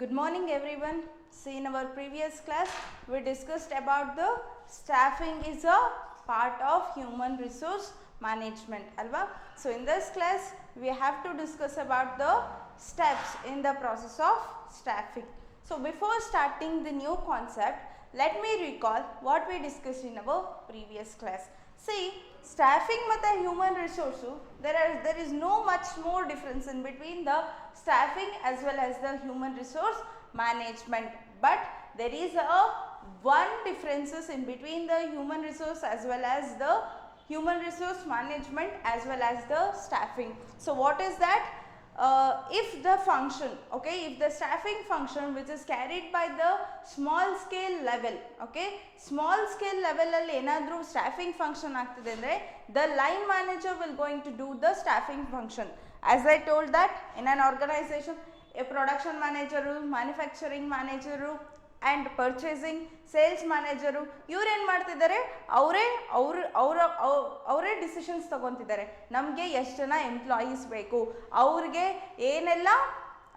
Good morning everyone. See, in our previous class we discussed about the staffing is a part of human resource management alva. So in this class we have to discuss about the steps in the process of staffing. So before starting the new concept, let me recall what we discussed in our previous class. See, staffing ಮತ್ತು human resource, there is no much more difference in between the staffing as well as the human resource management, but there is a one differences in between the human resource as well as the human resource management as well as the staffing. So what is that? If the function, okay, if the staffing function which is carried by the small scale level, okay, small scale level alli enadru staffing function agtide andre the line manager will going to do the staffing function. As I told that in an organization, a production manager, manufacturing manager and purchasing sales manager ಇವರು ಏನು ಮಾಡ್ತಿದ್ದಾರೆ, ಅವರೇ decisions ತಗೊತಿದ್ದಾರೆ. ನಮಗೆ ಎಷ್ಟು ಜನ employees ಬೇಕು, ಅವ್ರಿಗೆ ಏನೆಲ್ಲ,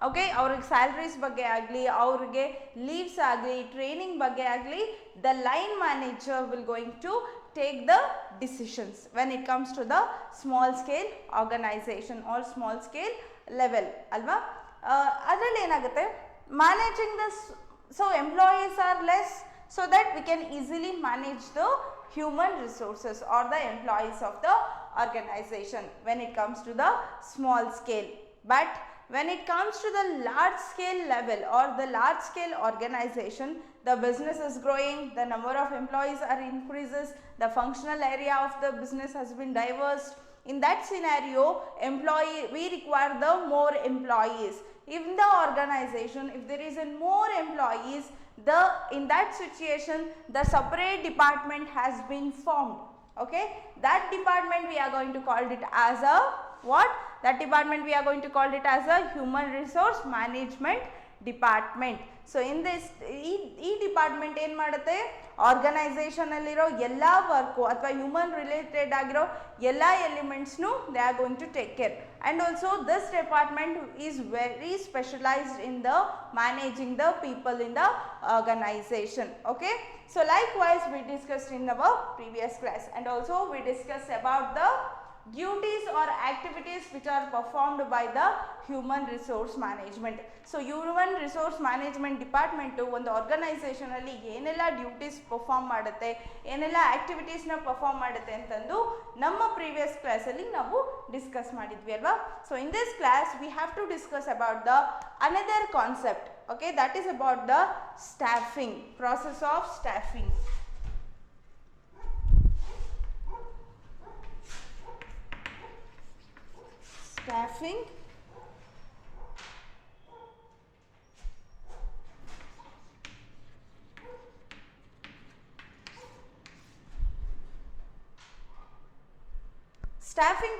ಓಕೆ, ಅವ್ರಿಗೆ ಸ್ಯಾಲ್ರೀಸ್ ಬಗ್ಗೆ ಆಗಲಿ, ಅವ್ರಿಗೆ ಲೀವ್ಸ್ ಆಗಲಿ, ಟ್ರೈನಿಂಗ್ ಬಗ್ಗೆ ಆಗಲಿ, the line manager will going to take the decisions when it comes to the small scale organization or small scale level alva. Adರಲ್ಲಿ ಏನಾಗುತ್ತೆ, managing this, so employees are less so that we can easily manage the human resources or the employees of the organization when it comes to the small scale. But when it comes to the large scale level or the large scale organization, the business is growing, the number of employees are increases, the functional area of the business has been diversed. In that scenario, we require the more employees. In the organization, if there is more employees, in that situation, the separate department has been formed. Okay, that department we are going to call it as a what? That department we are going to call it as a human resource management department. So in this ಈ department ಏನು ಮಾಡುತ್ತೆ, ಆರ್ಗನೈಸೇಷನಲ್ಲಿರೋ ಎಲ್ಲ work ಅಥವಾ human related ಆಗಿರೋ ಎಲ್ಲ ಎಲಿಮೆಂಟ್ಸ್ನು they are going to take care. And also this department is very specialised in the managing the people in the organisation. Okay, so likewise we discussed in our previous class, and also we discussed about the duties or activities which are performed by the human resource management. So human resource management department ಒಂದು organisation ಅಲ್ಲಿ ಏನೆಲ್ಲ duties perform ಮಾಡುತ್ತೆ, ಏನೆಲ್ಲ ಆಕ್ಟಿವಿಟೀಸ್ನ perform ಮಾಡುತ್ತೆ ಅಂತಂದು ನಮ್ಮ previous ಕ್ಲಾಸಲ್ಲಿ ನಾವು ಡಿಸ್ಕಸ್ ಮಾಡಿದ್ವಿ ಅಲ್ವಾ. So in this class we have to discuss about the another concept, okay, that is about the staffing, process of staffing. Staffing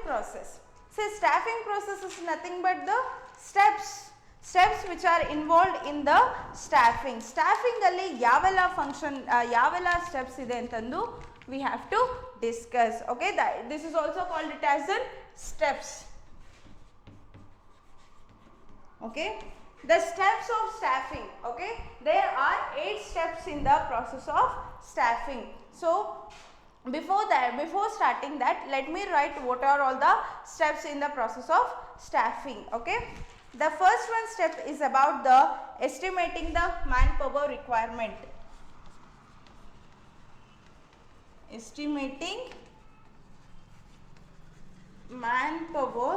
process. So staffing process is nothing but the steps which are involved in the staffing. Staffing alli yavella function, yavella steps ide antandu we have to discuss. Okay, this is also called it as an steps. Okay, the steps of staffing, okay, there are 8 steps in the process of staffing. So before starting that, let me write what are all the steps in the process of staffing. Okay, the first one step is about the estimating the manpower requirement. Estimating manpower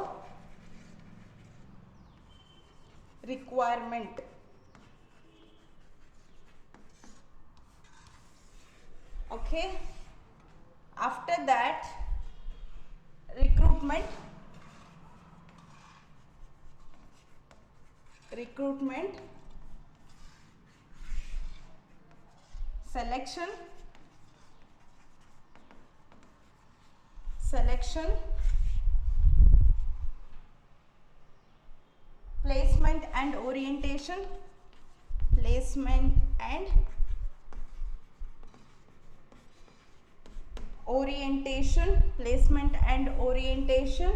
requirement. Okay, after that recruitment, selection, placement and orientation, placement and orientation.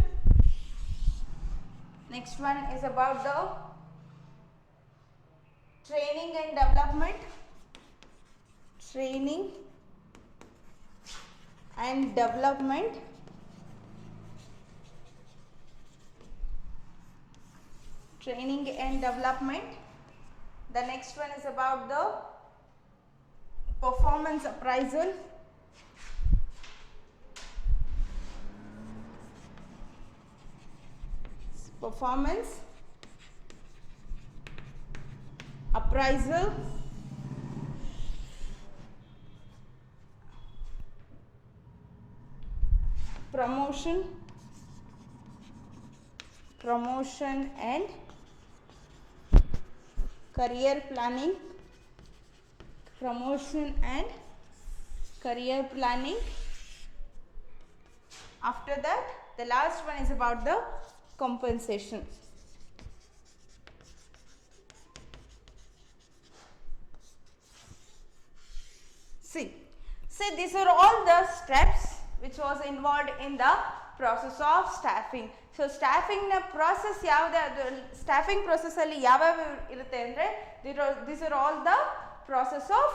Next one is about the and development, training and development, training and development. The next one is about the performance appraisal, performance appraisal, promotion and career planning, promotion and career planning. After that, the last one is about the compensation. See, these are all the steps which was involved in the process of staffing. So staffing na process staffing process alli yavav irutte andre these are all the process of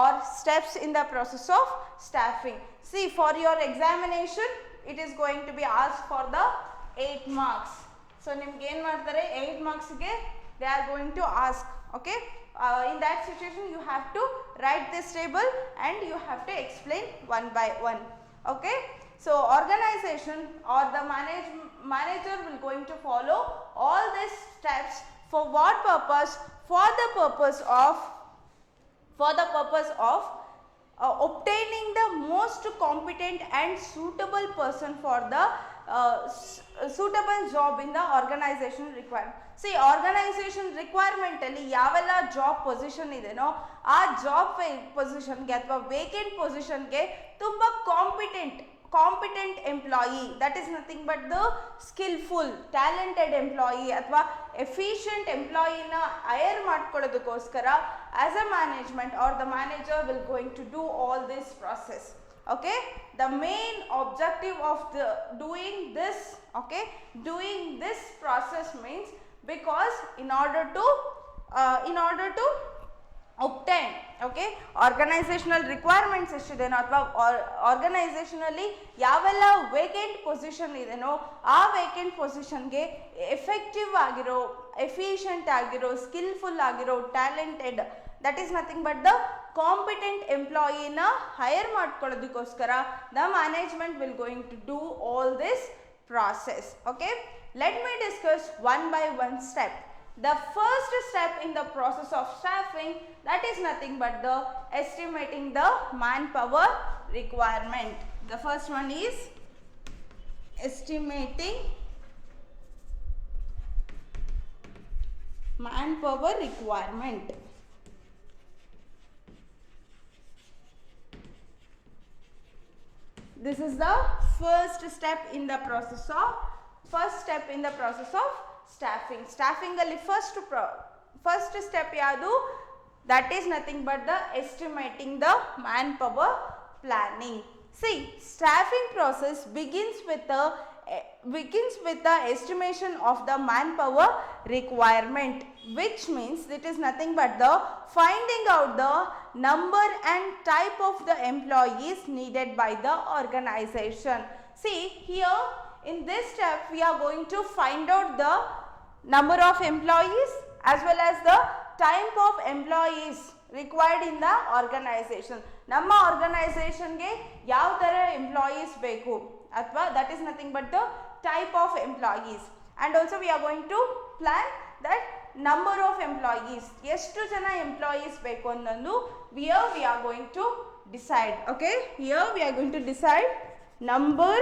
or steps in the process of staffing. See, for your examination it is going to be asked for the 8 marks. So nimge ಏನು ಮಾಡ್ತಾರೆ 8 marks ಗೆ they are going to ask. Okay, in that situation you have to write this table and you have to explain one by one. Okay, so organization or the manager will going to follow all these steps for what purpose? For the purpose of obtaining the most competent and suitable person for the suitable job in the organization requirement. See, organization requirement alli yavella job position ideno aa job position ge athwa vacant position ge tumba competent employee, that is nothing but the skillful talented employee athwa efficient employee na hire madkododakoskara as a management or the manager will going to do all this process. Okay, the main objective of the doing this process means because in order to obtain organizational requirements ಎಷ್ಟಿದೆನೋ ಅಥವಾ ಆರ್ಗನೈಸೇಷನಲ್ಲಿ ಯಾವೆಲ್ಲ vacant position ಇದೆನೋ ಆ vacant ಪೊಸಿಷನ್ಗೆ effective ಆಗಿರೋ efficient ಆಗಿರೋ skilful ಆಗಿರೋ talented that is nothing but the competent ಎಂಪ್ಲಾಯಿನ hire ಮಾಡ್ಕೊಳ್ಳೋದಕ್ಕೋಸ್ಕರ the management will going to do all this process. Okay, let me discuss one by one step. The first step in the process of staffing, that is nothing but the estimating the manpower requirement. The first one is estimating manpower requirement. This is the first step in the process of staffing. Staffing alli first step yadu, that is nothing but the estimating the manpower planning. See, staffing process begins with the estimation of the manpower requirement, which means it is nothing but the finding out the number and type of the employees needed by the organization. See, here in this step we are going to find out the number of employees as well as the type of employees required in the organization. ನಮ್ಮ ಆರ್ಗನೈಸೇಷನ್ಗೆ ಯಾವ ಥರ employees ಬೇಕು ಅಥವಾ that is nothing but the type of employees, and also we are going to plan that number of employees, ಎಷ್ಟು ಜನ employees ಬೇಕು ಅನ್ನೋದು here we are going to decide. Okay, here we are going to decide number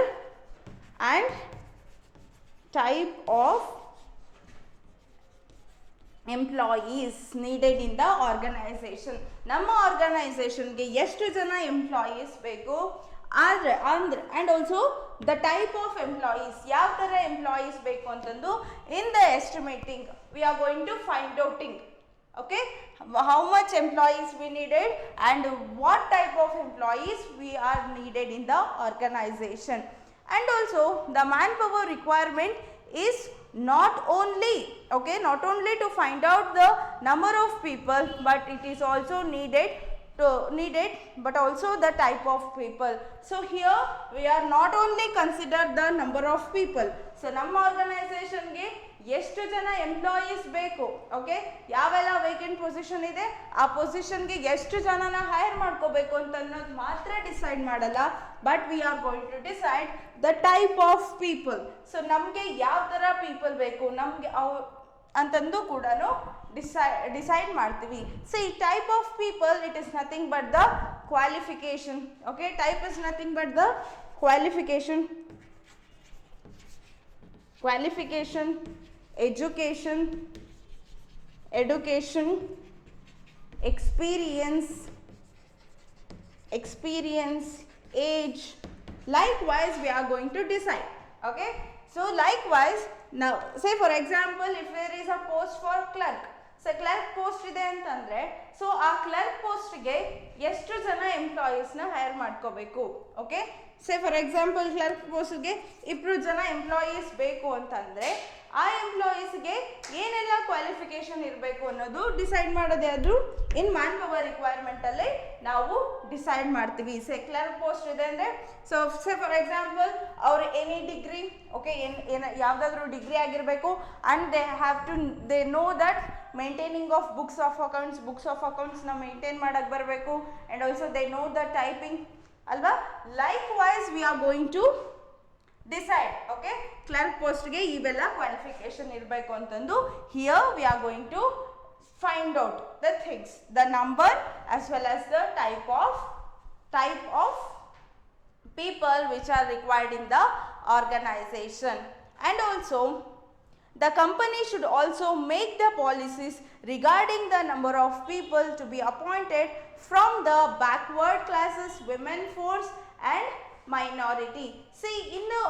and type of employees needed in the organization. ನಮ್ಮ ಆರ್ಗನೈಸೇಷನ್ಗೆ ಎಷ್ಟು ಜನ employees ಬೇಕು and also the type of employees, ಯಾವ ಥರ ಎಂಪ್ಲಾಯೀಸ್ ಬೇಕು ಅಂತಂದು in the estimating we are going to find outing. Okay, how much employees we needed and what type of employees we are needed in the organization, and also the manpower requirement is not only to find out the number of people, but it is also needed but also the type of people. So here we are not only consider the number of people. So ನಮ್ಮ organisation ಗೆ ಎಷ್ಟು ಜನ employees ಬೇಕು, okay, ಯಾವೆಲ್ಲ vacant position ಇದೆ ಆ position ಗೆ ಎಷ್ಟು ಜನನ ಹೈರ್ ಮಾಡ್ಕೋಬೇಕು ಅಂತ ಅನ್ನೋದು ಮಾತ್ರ ಡಿಸೈಡ್ ಮಾಡಲ್ಲ, but we are going to decide the type of people. So ನಮಗೆ ಯಾವ ತರ ಪೀಪಲ್ ಬೇಕು ನಮಗೆ ಅಂತಂದು ಕೂಡ ಡಿಸೈಡ್ ಮಾಡ್ತೀವಿ. C type of people, it is nothing but the qualification. Okay, type is nothing but the qualification, education, experience, age. Likewise we are going to decide. Okay, so likewise now say for example if there is a post for clerk, so clerk post ಇದೆ ಅಂತಂದ್ರೆ so ಆ clerk ಪೋಸ್ಟ್ಗೆ ಎಷ್ಟು ಜನ ಎಂಪ್ಲಾಯೀಸ್ನ hire ಮಾಡ್ಕೋಬೇಕು. Okay, say for example clerk ಪೋಸ್ಟ್ಗೆ 2 ಜನ ಎಂಪ್ಲಾಯೀಸ್ ಬೇಕು ಅಂತಂದರೆ ಆ ಎಂಪ್ಲಾಯೀಸ್ಗೆ ಏನೆಲ್ಲ ಕ್ವಾಲಿಫಿಕೇಶನ್ ಇರಬೇಕು ಅನ್ನೋದು ಡಿಸೈಡ್ ಮಾಡೋದೇ ಅದು ಇನ್ ಮ್ಯಾನ್ ಪವರ್ ರಿಕ್ವೈರ್ಮೆಂಟಲ್ಲಿ ನಾವು ಡಿಸೈಡ್ ಮಾಡ್ತೀವಿ. ಸೇ ಕ್ಲರ್ಕ್ ಪೋಸ್ಟ್ ಇದೆ ಅಂದರೆ ಸೊ ಸೇ ಫಾರ್ ಎಕ್ಸಾಂಪಲ್ ಅವರು ಎನಿ ಡಿಗ್ರಿ, ಓಕೆ, ಯಾವುದಾದ್ರೂ ಡಿಗ್ರಿ ಆಗಿರಬೇಕು and they know that maintaining of books of ಅಕೌಂಟ್ಸ್ನ ಮೇಂಟೈನ್ ಮಾಡೋಕ್ಕೆ ಬರಬೇಕು and also they know the typing ಅಲ್ವಾ. Likewise we are going to decide. Okay, clerk ಪೋಸ್ಟ್ಗೆ ಇವೆಲ್ಲ qualification ಇರಬೇಕು ಅಂತಂದು here we are going to find out the things, the number as well as the type of people which are required in the organization. And also the company should also make the policies regarding the number of people to be appointed from the backward classes, women force and minority. See, in the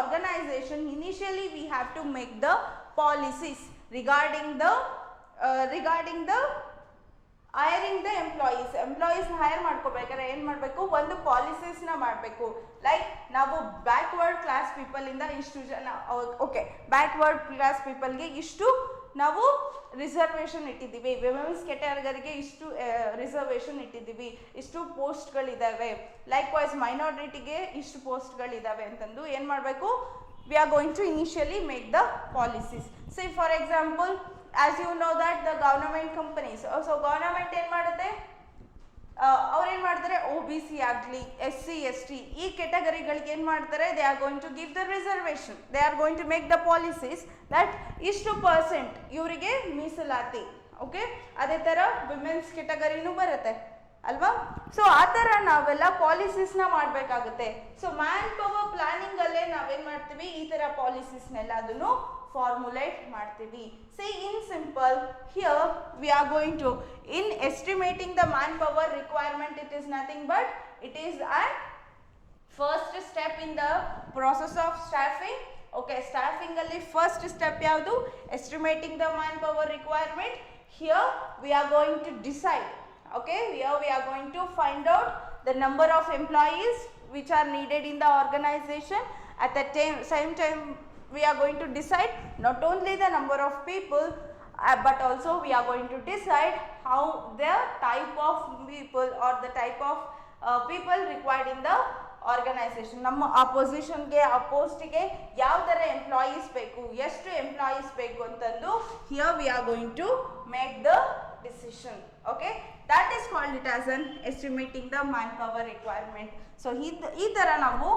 organization initially we have to make the policies regarding the hiring the employees hire ಮಾಡ್ಕೋಬೇಕಾದ್ರೆ ಏನು ಮಾಡಬೇಕು, ಒಂದು ಪಾಲಿಸೀಸ್ನ ಮಾಡಬೇಕು. Like ನಾವು backward class ಪೀಪಲಿಂದ ಇಷ್ಟು ಜನ, okay, backward class ಪೀಪಲ್ಗೆ ಇಷ್ಟು ನಾವು ರಿಸರ್ವೇಷನ್ ಇಟ್ಟಿದ್ದೀವಿ, ವಿಮೆನ್ಸ್ ಕೆಟಗರಿಗೆ ಇಷ್ಟು ರಿಸರ್ವೇಷನ್ ಇಟ್ಟಿದ್ದೀವಿ, ಇಷ್ಟು ಪೋಸ್ಟ್ಗಳಿದ್ದಾವೆ, ಲೈಕ್ ವೈಸ್ ಮೈನಾರಿಟಿಗೆ ಇಷ್ಟು ಪೋಸ್ಟ್ಗಳಿದ್ದಾವೆ ಅಂತಂದು ಏನು ಮಾಡಬೇಕು, we are going to initially make the policies. Say for example as you know that the government companies, so government ಏನು ಮಾಡುತ್ತೆ, ಅವ್ರು ಏನು ಮಾಡ್ತಾರೆ, OBC ಆಗಲಿ SC ST ಈ ಕೆಟಗರಿಗಳಿಗೆ ಏನು ಮಾಡ್ತಾರೆ, they are going to give the reservation, they are going to make the policies that ಇಷ್ಟು % ಇವರಿಗೆ ಮೀಸಲಾತಿ. ಓಕೆ, ಅದೇ ಥರ ವಿಮೆನ್ಸ್ ಕೆಟಗರಿನೂ ಬರುತ್ತೆ ಅಲ್ವಾ. ಸೊ ಆ ಥರ ನಾವೆಲ್ಲ ಪಾಲಿಸೀಸ್ನ ಮಾಡಬೇಕಾಗುತ್ತೆ. ಸೊ ಮ್ಯಾನ್ ಪವರ್ ಪ್ಲಾನಿಂಗಲ್ಲೇ ನಾವೇನು ಮಾಡ್ತೀವಿ, ಈ ಥರ ಪಾಲಿಸೀಸ್ನೆಲ್ಲ ಅದನ್ನು formulate ಮಾಡ್ತೀವಿ. See, in simple, here we are going to, in estimating the manpower requirement, it is nothing but it is a first step in the process of staffing. Okay, staffing ಅಲ್ಲಿ first step ಯಾವುದು, estimating the manpower requirement. Here we are going to decide. Okay, here we are going to find out the number of employees which are needed in the organization. At the same time we are going to decide not only the number of people but also we are going to decide how the type of people or the type of people required in the organization. ನಮ್ಮ ಆ ಪೊಸಿಷನ್ಗೆ ಆ ಪೋಸ್ಟಿಗೆ ಯಾವ ಥರ employees ಬೇಕು, ಎಷ್ಟು employees ಬೇಕು ಅಂತಂದು here we are going to make the decision. Okay, that is called it as an estimating the manpower requirement. So ಈ ಥರ ನಾವು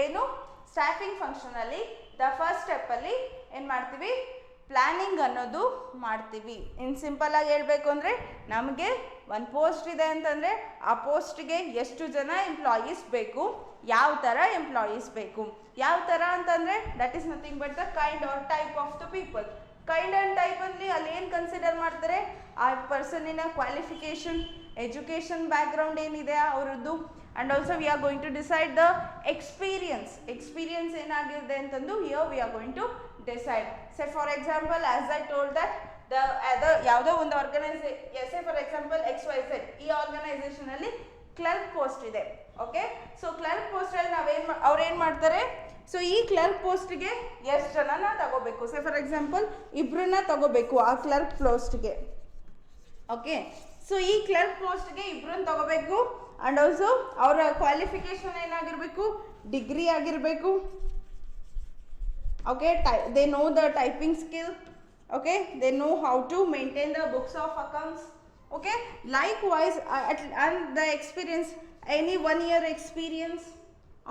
ಏನು ಸ್ಟಾಫಿಂಗ್ ಫಂಕ್ಷನಲ್ಲಿ ದ ಫಸ್ಟ್ ಸ್ಟೆಪ್ಪಲ್ಲಿ ಏನು ಮಾಡ್ತೀವಿ, ಪ್ಲ್ಯಾನಿಂಗ್ ಅನ್ನೋದು ಮಾಡ್ತೀವಿ. ಇನ್ ಸಿಂಪಲ್ ಆಗಿ ಹೇಳಬೇಕು ಅಂದರೆ ನಮಗೆ ಒಂದು ಪೋಸ್ಟ್ ಇದೆ ಅಂತಂದರೆ ಆ ಪೋಸ್ಟ್ಗೆ ಎಷ್ಟು ಜನ ಎಂಪ್ಲಾಯೀಸ್ ಬೇಕು, ಯಾವ ಥರ ಎಂಪ್ಲಾಯೀಸ್ ಬೇಕು. ಯಾವ ಥರ ಅಂತಂದರೆ that is nothing but the kind or type of the people. Kind and ಟೈಪಲ್ಲಿ ಅಲ್ಲಿ ಏನು ಕನ್ಸಿಡರ್ ಮಾಡ್ತಾರೆ, ಆ ಪರ್ಸನಿನ ಕ್ವಾಲಿಫಿಕೇಷನ್, ಎಜುಕೇಷನ್ ಬ್ಯಾಕ್ಗ್ರೌಂಡ್ ಏನಿದೆ ಅವರದ್ದು, and also we are going to decide the experience ಏನಾಗಿದೆ ಅಂತಂದು here we are going to decide. Say for example as I told that ಯಾವುದೋ ಒಂದು ಸೆ ಫಾರ್ ಎಕ್ಸಾಂಪಲ್ XYZ ಈ ಆರ್ಗನೈಸೇಷನಲ್ಲಿ ಕ್ಲರ್ಕ್ ಪೋಸ್ಟ್ ಇದೆ. Okay, so clerk ಪೋಸ್ಟಲ್ಲಿ ಅವ್ರು ಏನು ಮಾಡ್ತಾರೆ, ಸೊ ಈ ಕ್ಲರ್ಕ್ ಪೋಸ್ಟ್ಗೆ ಎಷ್ಟು ಜನನ ತಗೋಬೇಕು? ಸೇ ಫಾರ್ ಎಕ್ಸಾಂಪಲ್ ಇಬ್ಬರನ್ನ ತಗೋಬೇಕು ಆ ಕ್ಲರ್ಕ್ ಪೋಸ್ಟ್ಗೆ. ಓಕೆ, ಸೊ ಈ ಕ್ಲರ್ಕ್ ಪೋಸ್ಟ್ಗೆ ಇಬ್ಬರನ್ನ ತಗೋಬೇಕು. ಆ್ಯಂಡ್ ಆಲ್ಸೋ ಅವರ ಕ್ವಾಲಿಫಿಕೇಶನ್ ಏನಾಗಿರಬೇಕು? ಡಿಗ್ರಿ ಆಗಿರಬೇಕು. Okay, they know the typing skill. Okay, they know how to maintain the books of accounts. Okay, likewise and the experience, any 1 year experience.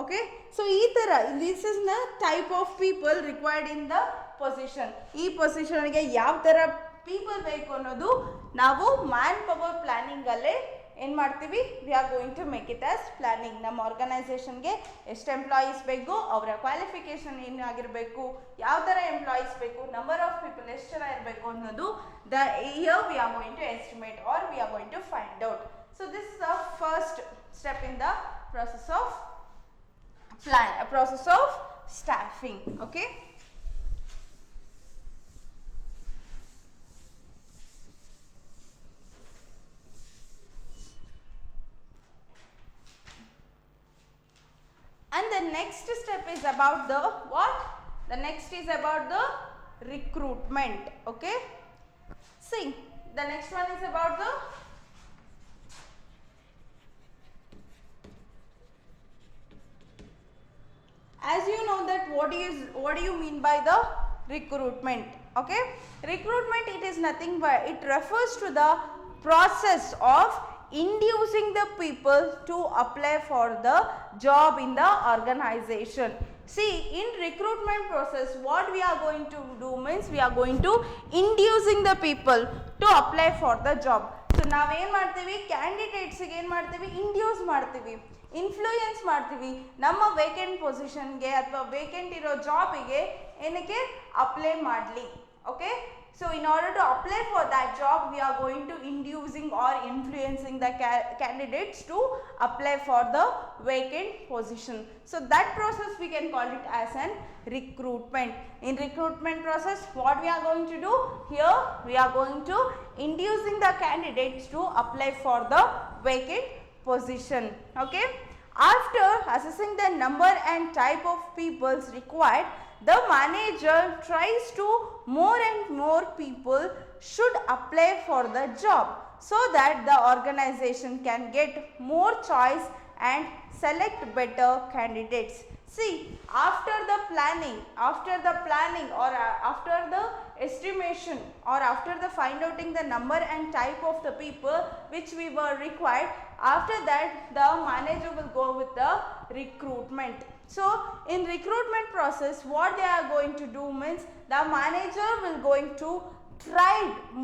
Okay, so ee tara this is the type of people required in the position. ಈ position ಗೆ ಯಾವ ತರ people ಬೇಕು ಅನ್ನೋದು ನಾವು man power planning ಅಲ್ಲೇ ಏನು ಮಾಡ್ತೀವಿ? We are going to make it as planning. ನಮ್ಮ ಆರ್ಗನೈಸೇಷನ್ಗೆ ಎಷ್ಟು ಎಂಪ್ಲಾಯೀಸ್ ಬೇಕು, ಅವರ ಕ್ವಾಲಿಫಿಕೇಶನ್ ಏನಾಗಿರಬೇಕು, ಯಾವ ಥರ ಎಂಪ್ಲಾಯೀಸ್ ಬೇಕು, ನಂಬರ್ ಆಫ್ ಪೀಪಲ್ ಎಷ್ಟು ಜನ ಇರಬೇಕು ಅನ್ನೋದು the year we are going to estimate or we are going to find out. So this is the first step in the process of staffing. Okay, and the next step is about the what? The next is about the recruitment. Okay, see, the next one is about the as you know that what do you mean by the recruitment? Okay, recruitment, it is nothing but it refers to the process of inducing the people to apply for the job in the organization. See, in recruitment process what we are going to do means we are going to inducing the people to apply for the job. So ನಾವು ಏನು ಮಾಡ್ತೀವಿ? ಕ್ಯಾಂಡಿಡೇಟ್ಸ್ಗೆ ಏನು ಮಾಡ್ತೀವಿ? Induce ಮಾಡ್ತೀವಿ, influence ಮಾಡ್ತೀವಿ ನಮ್ಮ vacant ಪೊಸಿಷನ್ಗೆ ಅಥವಾ vacant ಇರೋ ಜಾಬಿಗೆ ಏನಕ್ಕೆ ಅಪ್ಲೈ ಮಾಡಲಿ. Okay, so in order to apply for that job we are going to inducing or influencing the candidates to apply for the vacant position. So that process we can call it as an recruitment. In recruitment process what we are going to do here? We are going to inducing the candidates to apply for the vacant position. Okay, after assessing the number and type of peoples required, the manager tries to more and more people should apply for the job so that the organization can get more choice and select better candidates. See, after the planning or after the estimation or after the find outing the number and type of the people which we were required, after that the manager will go with the recruitment. So in recruitment process what they are going to do means the manager will going to try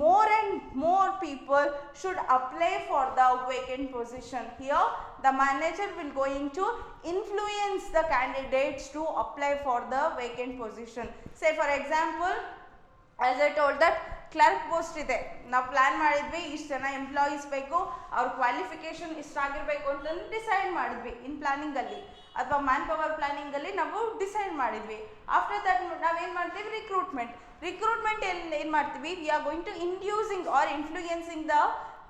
more and more people should apply for the vacant position. Here the manager will going to influence the candidates to apply for the vacant position. Say for example, as I told that clerk post ಇದೆ, ನಾವು plan ಮಾಡಿದ್ವಿ ಇಷ್ಟು ಜನ employees ಬೇಕು, ಅವ್ರ qualification ಇಷ್ಟಾಗಿರಬೇಕು ಅಂತ decide ಮಾಡಿದ್ವಿ ಇನ್ ಪ್ಲಾನಿಂಗಲ್ಲಿ ಅಥವಾ ಮ್ಯಾನ್ ಪವರ್ ಪ್ಲಾನಿಂಗಲ್ಲಿ ನಾವು ಡಿಸೈಡ್ ಮಾಡಿದ್ವಿ. ಆಫ್ಟರ್ ದಟ್ ನಾವೇನು ಮಾಡ್ತೀವಿ? ರಿಕ್ರೂಟ್ಮೆಂಟ್ ಏನು ಮಾಡ್ತೀವಿ? We are going to inducing or influencing the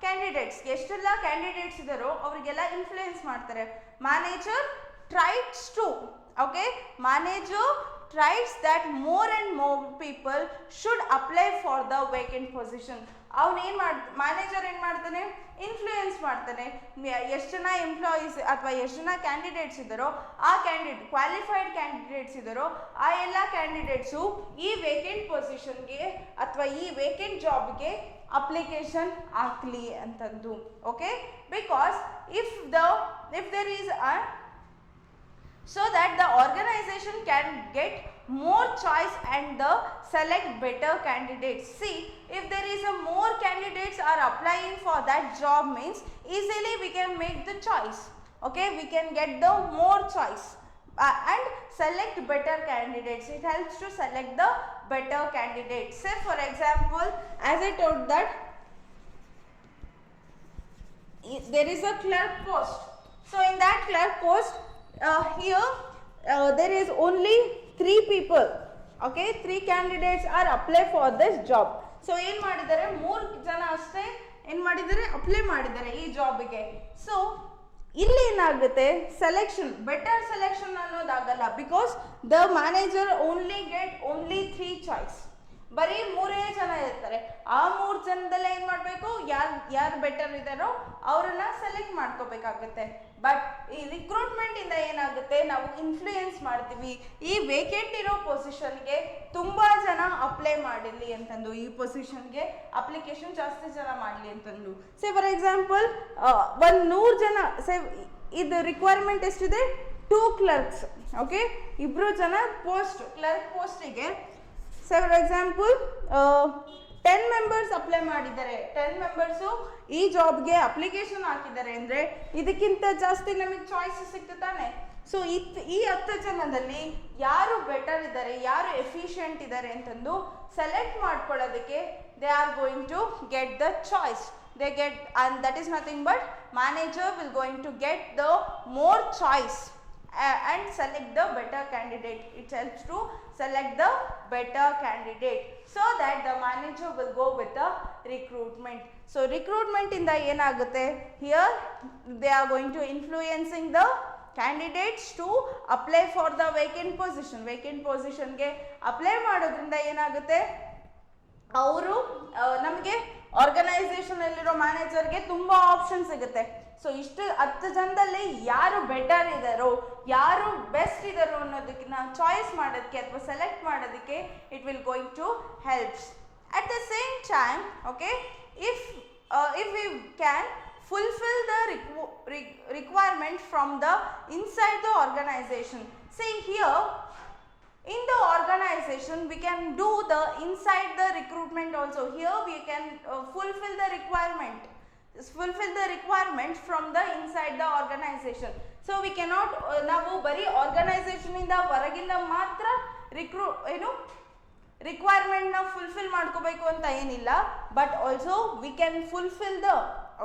candidates. ಎಷ್ಟೆಲ್ಲ ಕ್ಯಾಂಡಿಡೇಟ್ಸ್ ಇದ್ದಾರೋ ಅವರಿಗೆಲ್ಲ ಇನ್ಫ್ಲೂಯೆನ್ಸ್ ಮಾಡ್ತಾರೆ. Manager tries to manager tries that more and more people should apply for the vacant position. ಅವನು ಮ್ಯಾನೇಜರ್ ಏನು ಮಾಡ್ತಾನೆ? ಇನ್ಫ್ಲೂಯೆನ್ಸ್ ಮಾಡ್ತಾನೆ. ಎಷ್ಟು ಜನ ಎಂಪ್ಲಾಯೀಸ್ ಅಥವಾ ಎಷ್ಟು ಜನ ಕ್ಯಾಂಡಿಡೇಟ್ಸ್ ಇದ್ದಾರೋ ಆ ಕ್ವಾಲಿಫೈಡ್ ಕ್ಯಾಂಡಿಡೇಟ್ಸ್ ಇದ್ದಾರೋ ಆ ಎಲ್ಲ ಕ್ಯಾಂಡಿಡೇಟ್ಸು ಈ ವೇಕೆಂಟ್ ಪೊಸಿಷನ್ಗೆ ಅಥವಾ ಈ ವೇಕೆಂಟ್ ಜಾಬ್ಗೆ ಅಪ್ಲಿಕೇಶನ್ ಹಾಕ್ಲಿ ಅಂತಂದು. Okay, because if there is a so that the organization can get more choice and the select better candidates. See, if there is a more candidates are applying for that job means easily we can make the choice. Okay, we can get the more choice and select better candidates. It helps to select the better candidates. Say for example, as I told that there is a clerk post. So in that clerk post here there is only 3 people. Okay, 3 candidates are apply for this job. So ಏನು ಮಾಡಿದ್ದಾರೆ? 3 ಜನ ಅಷ್ಟೇ ಏನು ಮಾಡಿದ್ದಾರೆ? Apply ಮಾಡಿದ್ದಾರೆ ಈ ಜಾಬಿಗೆ. So ಇಲ್ಲಿ ಏನಾಗುತ್ತೆ, ಸೆಲೆಕ್ಷನ್, ಬೆಟರ್ ಸೆಲೆಕ್ಷನ್ ಅನ್ನೋದಾಗಲ್ಲ. Because the manager only 3 choice, ಬರೀ 3 ಜನ ಇರ್ತಾರೆ. ಆ 3 ಜನದಲ್ಲೇ ಏನು ಮಾಡಬೇಕು, ಯಾರು ಬೆಟರ್ ಇದ್ದಾರೋ ಅವರನ್ನ ಸೆಲೆಕ್ಟ್ ಮಾಡ್ಕೋಬೇಕಾಗುತ್ತೆ. ಬಟ್ ಈ ರಿಕ್ರೂಟ್ಮೆಂಟ್ ಇಂದ ಏನಾಗುತ್ತೆ, ನಾವು ಇನ್ಫ್ಲೂಯೆನ್ಸ್ ಮಾಡ್ತೀವಿ ಈ ವೇಕೆಂಟ್ ಇರೋ ಪೊಸಿಷನ್ಗೆ ತುಂಬಾ ಜನ ಅಪ್ಲೈ ಮಾಡಿರಲಿ ಅಂತಂದು, ಈ ಪೊಸಿಷನ್ಗೆ ಅಪ್ಲಿಕೇಶನ್ ಜಾಸ್ತಿ ಜನ ಮಾಡಲಿ ಅಂತಂದು. ಸೇ ಫಾರ್ ಎಕ್ಸಾಂಪಲ್ ಒಂದು 100 ಜನ, ಸೇ ಇದು ರಿಕ್ವೈರ್ಮೆಂಟ್ ಎಷ್ಟಿದೆ, 2 ಕ್ಲರ್ಕ್ಸ್. ಓಕೆ, 2 ಜನ ಕ್ಲರ್ಕ್ ಪೋಸ್ಟಿಗೆ say for example 10 members apply ಮಾಡಿದ್ದಾರೆ, 10 ಮೆಂಬರ್ಸು ಈ ಜಾಬ್ಗೆ ಅಪ್ಲಿಕೇಶನ್ ಹಾಕಿದ್ದಾರೆ ಅಂದರೆ ಇದಕ್ಕಿಂತ ಜಾಸ್ತಿ ನಮಗೆ ಚಾಯ್ಸ್ ಸಿಗ್ತದೆ ತಾನೆ. ಸೊ ಈ 10 ಜನದಲ್ಲಿ ಯಾರು ಬೆಟರ್ ಇದ್ದಾರೆ, ಯಾರು ಎಫಿಷಿಯೆಂಟ್ ಇದ್ದಾರೆ ಅಂತಂದು ಸೆಲೆಕ್ಟ್ ಮಾಡ್ಕೊಳ್ಳೋದಕ್ಕೆ they are going to get the choice. They get, and that is nothing but manager will going to get the more choice and select the better candidate. It helps to select the better candidate so that the manager will go with the recruitment. So recruitment in the enagutte, here they are going to influencing the candidates to apply for the vacant position ge apply madodrinda enagutte, ಅವರು ನಮಗೆ organisation ಅಲ್ಲಿರೋ ಮ್ಯಾನೇಜರ್ಗೆ ತುಂಬಾ option ಸಿಗುತ್ತೆ. So ಇಷ್ಟು 10 ಜನದಲ್ಲಿ ಯಾರು better ಇದ್ದಾರೋ, ಯಾರು ಬೆಸ್ಟ್ ಇದ್ದಾರೋ ಅನ್ನೋದಕ್ಕೆ ನಾವು ಚಾಯ್ಸ್ ಮಾಡೋದಕ್ಕೆ ಅಥವಾ ಸೆಲೆಕ್ಟ್ ಮಾಡೋದಕ್ಕೆ it will going to helps. At the same time, okay, if we can fulfill the requirement from the inside the organization. See here, in the organization we can do the inside the recruitment also. Here we can fulfill the requirement from the inside the organization. So we cannot ನಾವು ಬರೀ organisation ಇಂದ ಹೊರಗಿಂದ ಮಾತ್ರ requirement ನ fulfil ಮಾಡ್ಕೋಬೇಕು ಅಂತ ಏನಿಲ್ಲ. But also we can fulfil the,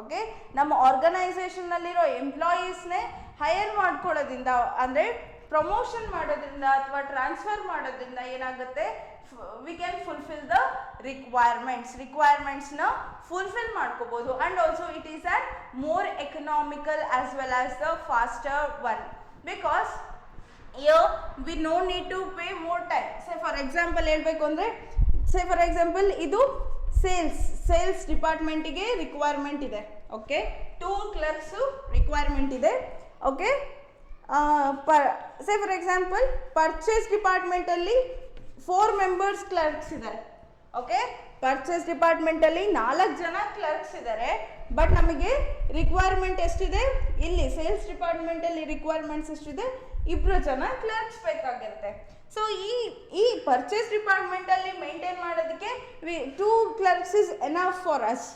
okay, ನಮ್ಮ ಆರ್ಗನೈಸೇಷನ್ ನಲ್ಲಿರೋ ಎಂಪ್ಲಾಯೀಸ್ನೇ ಹೈಯರ್ ಮಾಡ್ಕೊಳ್ಳೋದ್ರಿಂದ, ಅಂದರೆ ಪ್ರಮೋಷನ್ ಮಾಡೋದ್ರಿಂದ ಅಥವಾ ಟ್ರಾನ್ಸ್ಫರ್ ಮಾಡೋದ್ರಿಂದ ಏನಾಗುತ್ತೆ, ವಿ ಕ್ಯಾನ್ ಫುಲ್ಫಿಲ್ ದ ರಿಕ್ವೈರ್ಮೆಂಟ್ಸ್ನ ಫುಲ್ಫಿಲ್ ಮಾಡ್ಕೋಬೋದು. And also it is an more economical as well as the faster one, because here we no need to pay more time. Say for example ಹೇಳ್ಬೇಕು ಅಂದರೆ, say for example ಇದು sales ಡಿಪಾರ್ಟ್ಮೆಂಟಿಗೆ requirement ಇದೆ. Okay, 2 clerks requirement ಇದೆ. Okay, say for example purchase ಡಿಪಾರ್ಟ್ಮೆಂಟಲ್ಲಿ 4 members clerks ಇದ್ದಾರೆ. Okay, purchase ಡಿಪಾರ್ಟ್ಮೆಂಟಲ್ಲಿ 4 ಜನ ಕ್ಲರ್ಕ್ಸ್ ಇದ್ದಾರೆ. ಬಟ್ ನಮಗೆ ರಿಕ್ವೈರ್ಮೆಂಟ್ ಎಷ್ಟಿದೆ, ಇಲ್ಲಿ ಸೇಲ್ಸ್ ಡಿಪಾರ್ಟ್ಮೆಂಟಲ್ಲಿ ರಿಕ್ವೈರ್ಮೆಂಟ್ಸ್ ಎಷ್ಟಿದೆ, 2 ಜನ ಕ್ಲರ್ಕ್ಸ್ ಬೇಕಾಗಿರುತ್ತೆ. ಸೊ ಈ ಪರ್ಚೇಸ್ ಡಿಪಾರ್ಟ್ಮೆಂಟಲ್ಲಿ ಮೇಂಟೈನ್ ಮಾಡೋದಕ್ಕೆ 2 clerks is enough for us.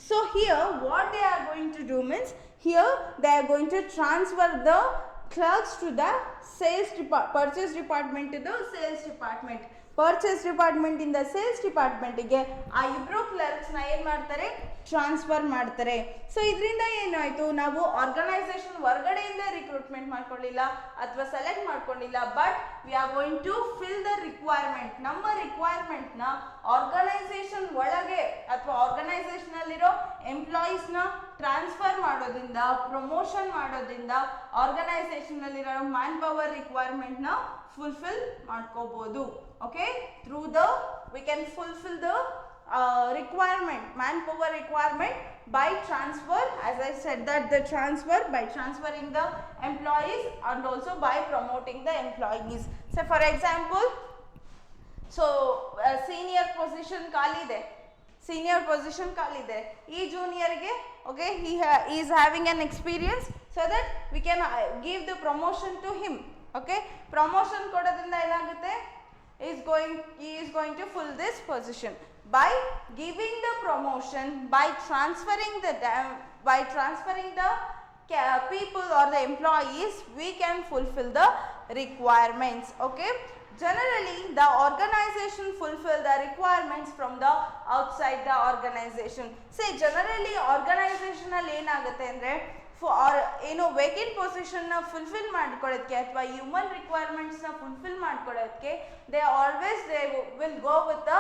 So here what they are going to do means, here they are going to transfer the clerks to the purchase department to the sales department. Purchase department ಇಂದ sales ಡಿಪಾರ್ಟ್ಮೆಂಟಿಗೆ ಆ 2 ಕ್ಲರ್ಕ್ಸ್ನ ಏನು ಮಾಡ್ತಾರೆ, transfer ಮಾಡ್ತಾರೆ. So ಇದರಿಂದ ಏನಾಯಿತು, ನಾವು organisation ಹೊರಗಡೆಯಿಂದ ರಿಕ್ರೂಟ್ಮೆಂಟ್ ಮಾಡ್ಕೊಳ್ಳಿಲ್ಲ ಅಥವಾ ಸೆಲೆಕ್ಟ್ ಮಾಡ್ಕೊಂಡಿಲ್ಲ, but we are going to fill the requirement. ನಮ್ಮ ರಿಕ್ವೈರ್ಮೆಂಟ್ನ ಆರ್ಗನೈಸೇಷನ್ ಒಳಗೆ ಅಥವಾ ಆರ್ಗನೈಸೇಷನಲ್ಲಿರೋ ಎಂಪ್ಲಾಯೀಸ್ನ ಟ್ರಾನ್ಸ್ಫರ್ ಮಾಡೋದ್ರಿಂದ, ಪ್ರಮೋಷನ್ ಮಾಡೋದ್ರಿಂದ ಆರ್ಗನೈಸೇಷನಲ್ಲಿರೋ ಮ್ಯಾನ್ ಪವರ್ ರಿಕ್ವೈರ್ಮೆಂಟ್ನ ಫುಲ್ಫಿಲ್ ಮಾಡ್ಕೋಬೋದು. Okay, through the we can fulfill the manpower requirement by transfer, as I said that the transfer by transferring the employees and also by promoting the employees. So for example, senior position ಖಾಲಿ ಇದೆ, ಈ ಜೂನಿಯರ್ಗೆ, okay, he is having an experience, so that we can give the promotion to him. Okay, promotion ಕೊಡೋದ್ರಿಂದ ಏನಾಗುತ್ತೆ, he is going to fill this position by giving the promotion, by transferring the people or the employees. We can fulfill the requirements. Okay, generally the organization fulfill the requirements from the outside the organization. Say generally organization ಅಲ್ಲಿ ಏನಾಗುತ್ತೆ ಅಂದರೆ, vacant ಪೊಸಿಷನ್ನ fulfil ಮಾಡ್ಕೊಳ್ಳೋದಕ್ಕೆ ಅಥವಾ human ರಿಕ್ವೈರ್ಮೆಂಟ್ಸ್ನ fulfil ಮಾಡ್ಕೊಳ್ಳೋದಕ್ಕೆ they will go with the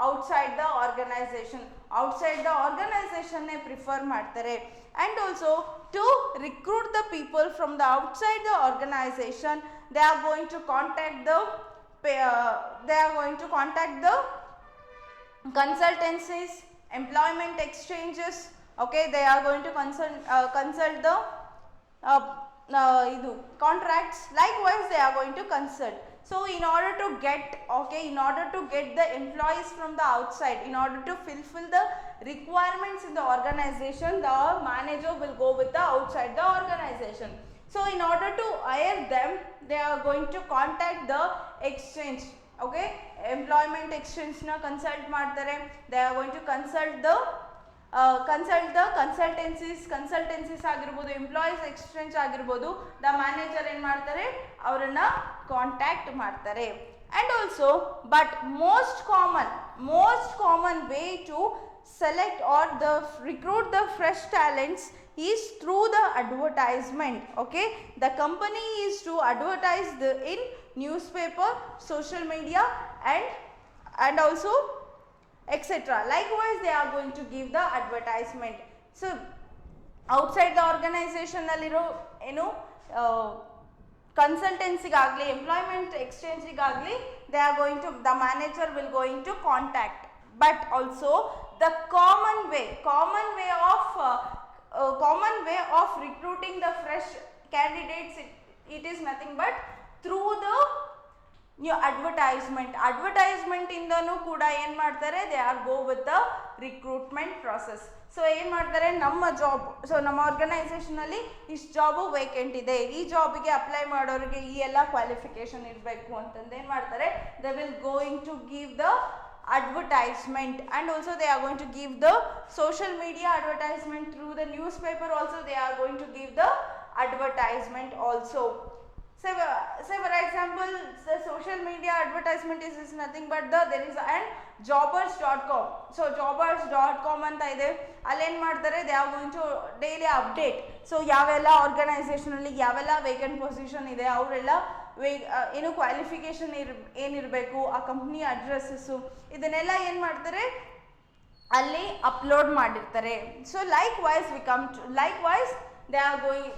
outside the organisation. Outside the ಆರ್ಗನೈಸೇಷನ್ನೇ prefer ಮಾಡ್ತಾರೆ. And also to recruit the people from the outside the organisation they are going to contact the consultancies, employment exchanges, okay, they are going to consult the contracts. Likewise they are going to consult. So in order to get the employees from the outside, in order to fulfill the requirements in the organization, the manager will go with the outside the organization. So in order to hire them, they are going to contact the exchange, okay, employment exchange na consult ಮಾಡ್ತಾರೆ. They are going to consult the consultancies ಆಗಿರ್ಬೋದು, employees exchange ಆಗಿರ್ಬೋದು. The manager ಏನು ಮಾಡ್ತಾರೆ, ಅವರನ್ನು contact ಮಾಡ್ತಾರೆ. And also but most common way to select or the recruit the fresh talents is through the advertisement. Okay, the company is to advertise in newspaper, social media and also etc. Likewise they are going to give the advertisement. So outside the organization nalliro consultancy-ಗಾಗಲಿ employment ಎಕ್ಸ್ಚೇಂಜಿಗಾಗಲಿ they are going to, the manager will going to contact. But also the common way of recruiting the fresh candidates, it is nothing but through the new advertisement ಇಂದನೂ ಕೂಡ ಏನು ಮಾಡ್ತಾರೆ, they are go with the recruitment process. So ಏನು ಮಾಡ್ತಾರೆ, ನಮ್ಮ job, so ನಮ್ಮ ಆರ್ಗನೈಸೇಷನಲ್ಲಿ ಇಷ್ಟು job vacant ಇದೆ, ಈ ಜಾಬಿಗೆ ಅಪ್ಲೈ ಮಾಡೋರಿಗೆ ಈ ಎಲ್ಲ ಕ್ವಾಲಿಫಿಕೇಷನ್ ಇರಬೇಕು ಅಂತಂದು ಏನು ಮಾಡ್ತಾರೆ, they will going to give the advertisement. And also they are going to give the social media advertisement, through the newspaper also they are going to give the advertisement also. Say for example, the social media advertisement is nothing but there is an jobbers.com. So jobbers.com anta ide, alli ಏನು ಮಾಡ್ತಾರೆ, they are going to daily update. So ಯಾವೆಲ್ಲ organisation ಅಲ್ಲಿ ಯಾವೆಲ್ಲ vacant position ಇದೆ, ಅವರೆಲ್ಲ ಏನು qualification ಏನಿರಬೇಕು, ಆ ಕಂಪ್ನಿ ಅಡ್ರೆಸ್ಸು, ಇದನ್ನೆಲ್ಲ ಏನು ಮಾಡ್ತಾರೆ, ಅಲ್ಲಿ ಅಪ್ಲೋಡ್ ಮಾಡಿರ್ತಾರೆ. So likewise they are going,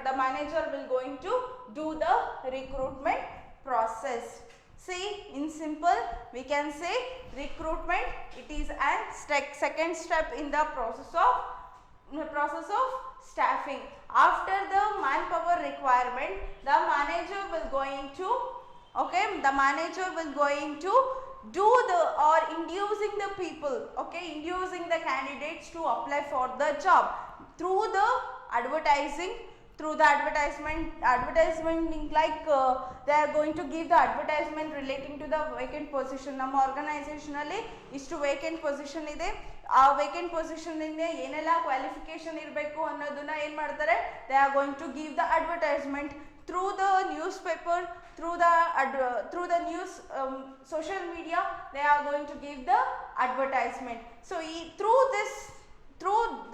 the manager will going to do the recruitment process. See, in simple we can say recruitment, it is a second step in the process of staffing. After the manpower requirement, the manager will going to do the or inducing the people, inducing the candidates to apply for the job through the advertisement, like they are going to give the advertisement relating to the vacant position. ನಮ್ಮ organisation ಅಲ್ಲಿ ಇಷ್ಟು vacant position ಇದೆ, ಆ vacant position ಇಂದ ಏನೆಲ್ಲ qualification ಇರಬೇಕು ಅನ್ನೋದನ್ನ ಏನು ಮಾಡ್ತಾರೆ, they are going to give the advertisement through the newspaper, through the news, social media, they are going to give the advertisement. So through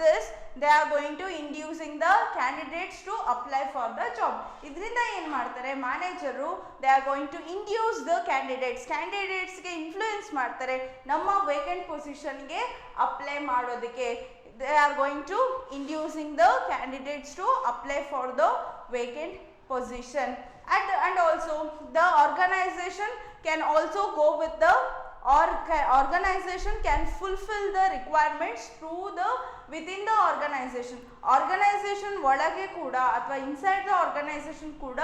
this they are going to inducing the candidates to apply for the job. ಇದರಿಂದ ಏನು ಮಾಡ್ತಾರೆ, manager they are going to induce the candidatesಗೆ influence ಮಾಡ್ತಾರೆ ನಮ್ಮ vacant ಪೊಸಿಷನ್ಗೆ apply ಮಾಡೋದಕ್ಕೆ. they are going to inducing the candidates to apply for the vacant position. And also the organization can also go with the organization can fulfill the requirements within the organization ಒಳಗೆ ಕೂಡ ಅಥವಾ inside the organisation ಕೂಡ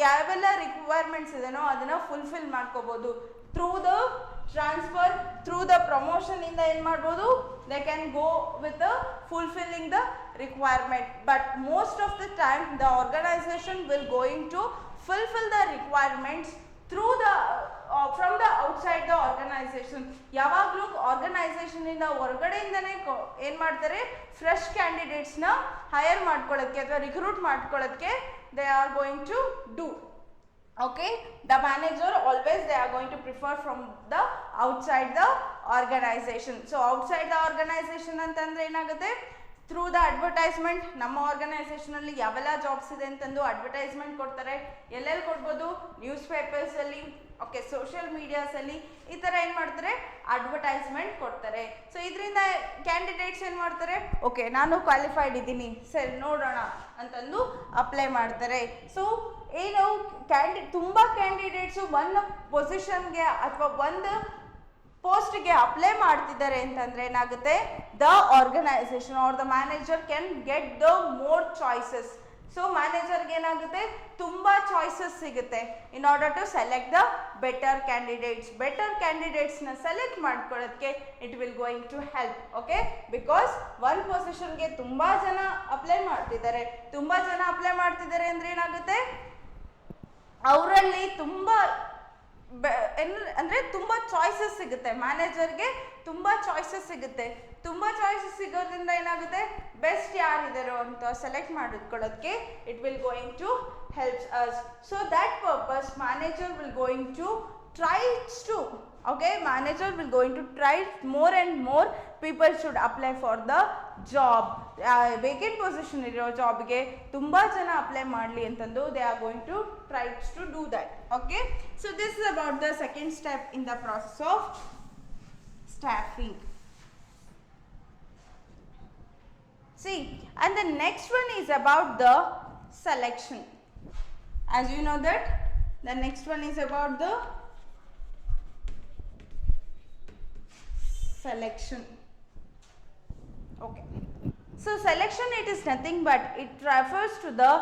ಯಾವೆಲ್ಲ requirements ಇದೆನೋ ಅದನ್ನು fulfil ಮಾಡ್ಕೋಬೋದು. Through the transfer, through the promotion ಇಂದ ಏನು ಮಾಡ್ಬೋದು, they can go with the fulfilling the requirement. But most of the time the organization will going to fulfill the requirements through the from the outside the organization. ಯಾವಾಗಲೂ organisation ಇಂದ ಹೊರಗಡೆಯಿಂದನೇ ಏನು ಮಾಡ್ತಾರೆ, fresh ಕ್ಯಾಂಡಿಡೇಟ್ಸ್ನ higher ಮಾಡ್ಕೊಳ್ಳೋದಕ್ಕೆ ಅಥವಾ recruit ಮಾಡ್ಕೊಳ್ಳೋದಕ್ಕೆ they are going to do. Okay, the manager always they are going to prefer from the outside the organization. So outside the organization ಅಂತಂದ್ರೆ ಏನಾಗುತ್ತೆ, through the advertisement ನಮ್ಮ ಆರ್ಗನೈಸೇಷನಲ್ಲಿ ಯಾವೆಲ್ಲ ಜಾಬ್ಸ್ ಇದೆ ಅಂತಂದು ಅಡ್ವರ್ಟೈಸ್ಮೆಂಟ್ ಕೊಡ್ತಾರೆ. ಎಲ್ಲೆಲ್ಲಿ ಕೊಡ್ಬೋದು? ನ್ಯೂಸ್ ಪೇಪರ್ಸಲ್ಲಿ, ಓಕೆ, ಸೋಷಿಯಲ್ ಮೀಡಿಯಾಸಲ್ಲಿ, ಈ ಥರ ಏನು ಮಾಡ್ತಾರೆ? ಅಡ್ವರ್ಟೈಸ್ಮೆಂಟ್ ಕೊಡ್ತಾರೆ. ಸೊ ಇದರಿಂದ ಕ್ಯಾಂಡಿಡೇಟ್ಸ್ ಏನು ಮಾಡ್ತಾರೆ? ಓಕೆ, ನಾನು ಕ್ವಾಲಿಫೈಡ್ ಇದ್ದೀನಿ, ಸರಿ ನೋಡೋಣ ಅಂತಂದು ಅಪ್ಲೈ ಮಾಡ್ತಾರೆ. ಸೊ ಏನು ತುಂಬ ಕ್ಯಾಂಡಿಡೇಟ್ಸು ಒಂದು ಪೊಸಿಷನ್ಗೆ ಅಥವಾ ಒಂದು ಪೋಸ್ಟ್ಗೆ ಅಪ್ಲೈ ಮಾಡ್ತಿದ್ದಾರೆ ಅಂತಂದ್ರೆ ಏನಾಗುತ್ತೆ? The organisation or the manager can get the more choices. So ಮ್ಯಾನೇಜರ್ಗೆ ಏನಾಗುತ್ತೆ? ತುಂಬ ಚಾಯ್ಸಸ್ ಸಿಗುತ್ತೆ in order to select the better candidates. Better ಕ್ಯಾಂಡಿಡೇಟ್ಸ್ನ ಸೆಲೆಕ್ಟ್ ಮಾಡ್ಕೊಳ್ಳೋದಕ್ಕೆ it will going to help. Okay, because ಒಂದು ಪೊಸಿಷನ್ಗೆ ತುಂಬ ಜನ ಅಪ್ಲೈ ಮಾಡ್ತಿದ್ದಾರೆ. ತುಂಬ ಜನ ಅಪ್ಲೈ ಮಾಡ್ತಿದ್ದಾರೆ ಅಂದರೆ ಏನಾಗುತ್ತೆ? ಅವರಲ್ಲಿ ತುಂಬ ಅಂದರೆ ತುಂಬ ಚಾಯ್ಸಸ್ ಸಿಗುತ್ತೆ. ಮ್ಯಾನೇಜರ್ಗೆ ತುಂಬ ಚಾಯ್ಸಸ್ ಸಿಗುತ್ತೆ. ತುಂಬ ಚಾಯ್ಸಸ್ ಸಿಗೋದ್ರಿಂದ ಏನಾಗುತ್ತೆ? ಬೆಸ್ಟ್ ಯಾರಿದ್ದಾರೋ ಅಂತ ಸೆಲೆಕ್ಟ್ ಮಾಡಿಕೊಳ್ಳೋದಕ್ಕೆ it will going to helps us. So that purpose manager will going to tries to, okay, manager will going to try more and more people should apply for the job. Vacant position ಇರೋ ಜಾಬ್ಗೆ ತುಂಬ ಜನ apply ಮಾಡಲಿ ಅಂತಂದು they are going to try to do that. Okay, so this is about the second step in the process of staffing. See, and the next one is about the selection. As you know that the next one is about the selection. Okay, so selection, it is nothing but it refers to the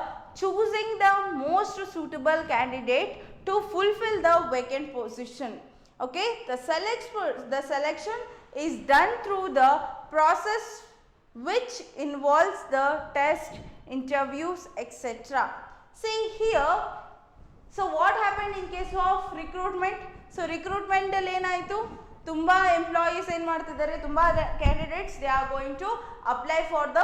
choosing the most suitable candidate to fulfill the vacant position. Okay, the selection is done through the process which involves the test, interviews, etc. See here, so what happened in case of recruitment? So recruitment ಅಲ್ಲಿ ಏನಾಯಿತು? ತುಂಬ employees ಏನು ಮಾಡ್ತಿದ್ದಾರೆ? ತುಂಬ candidates they are going to apply for the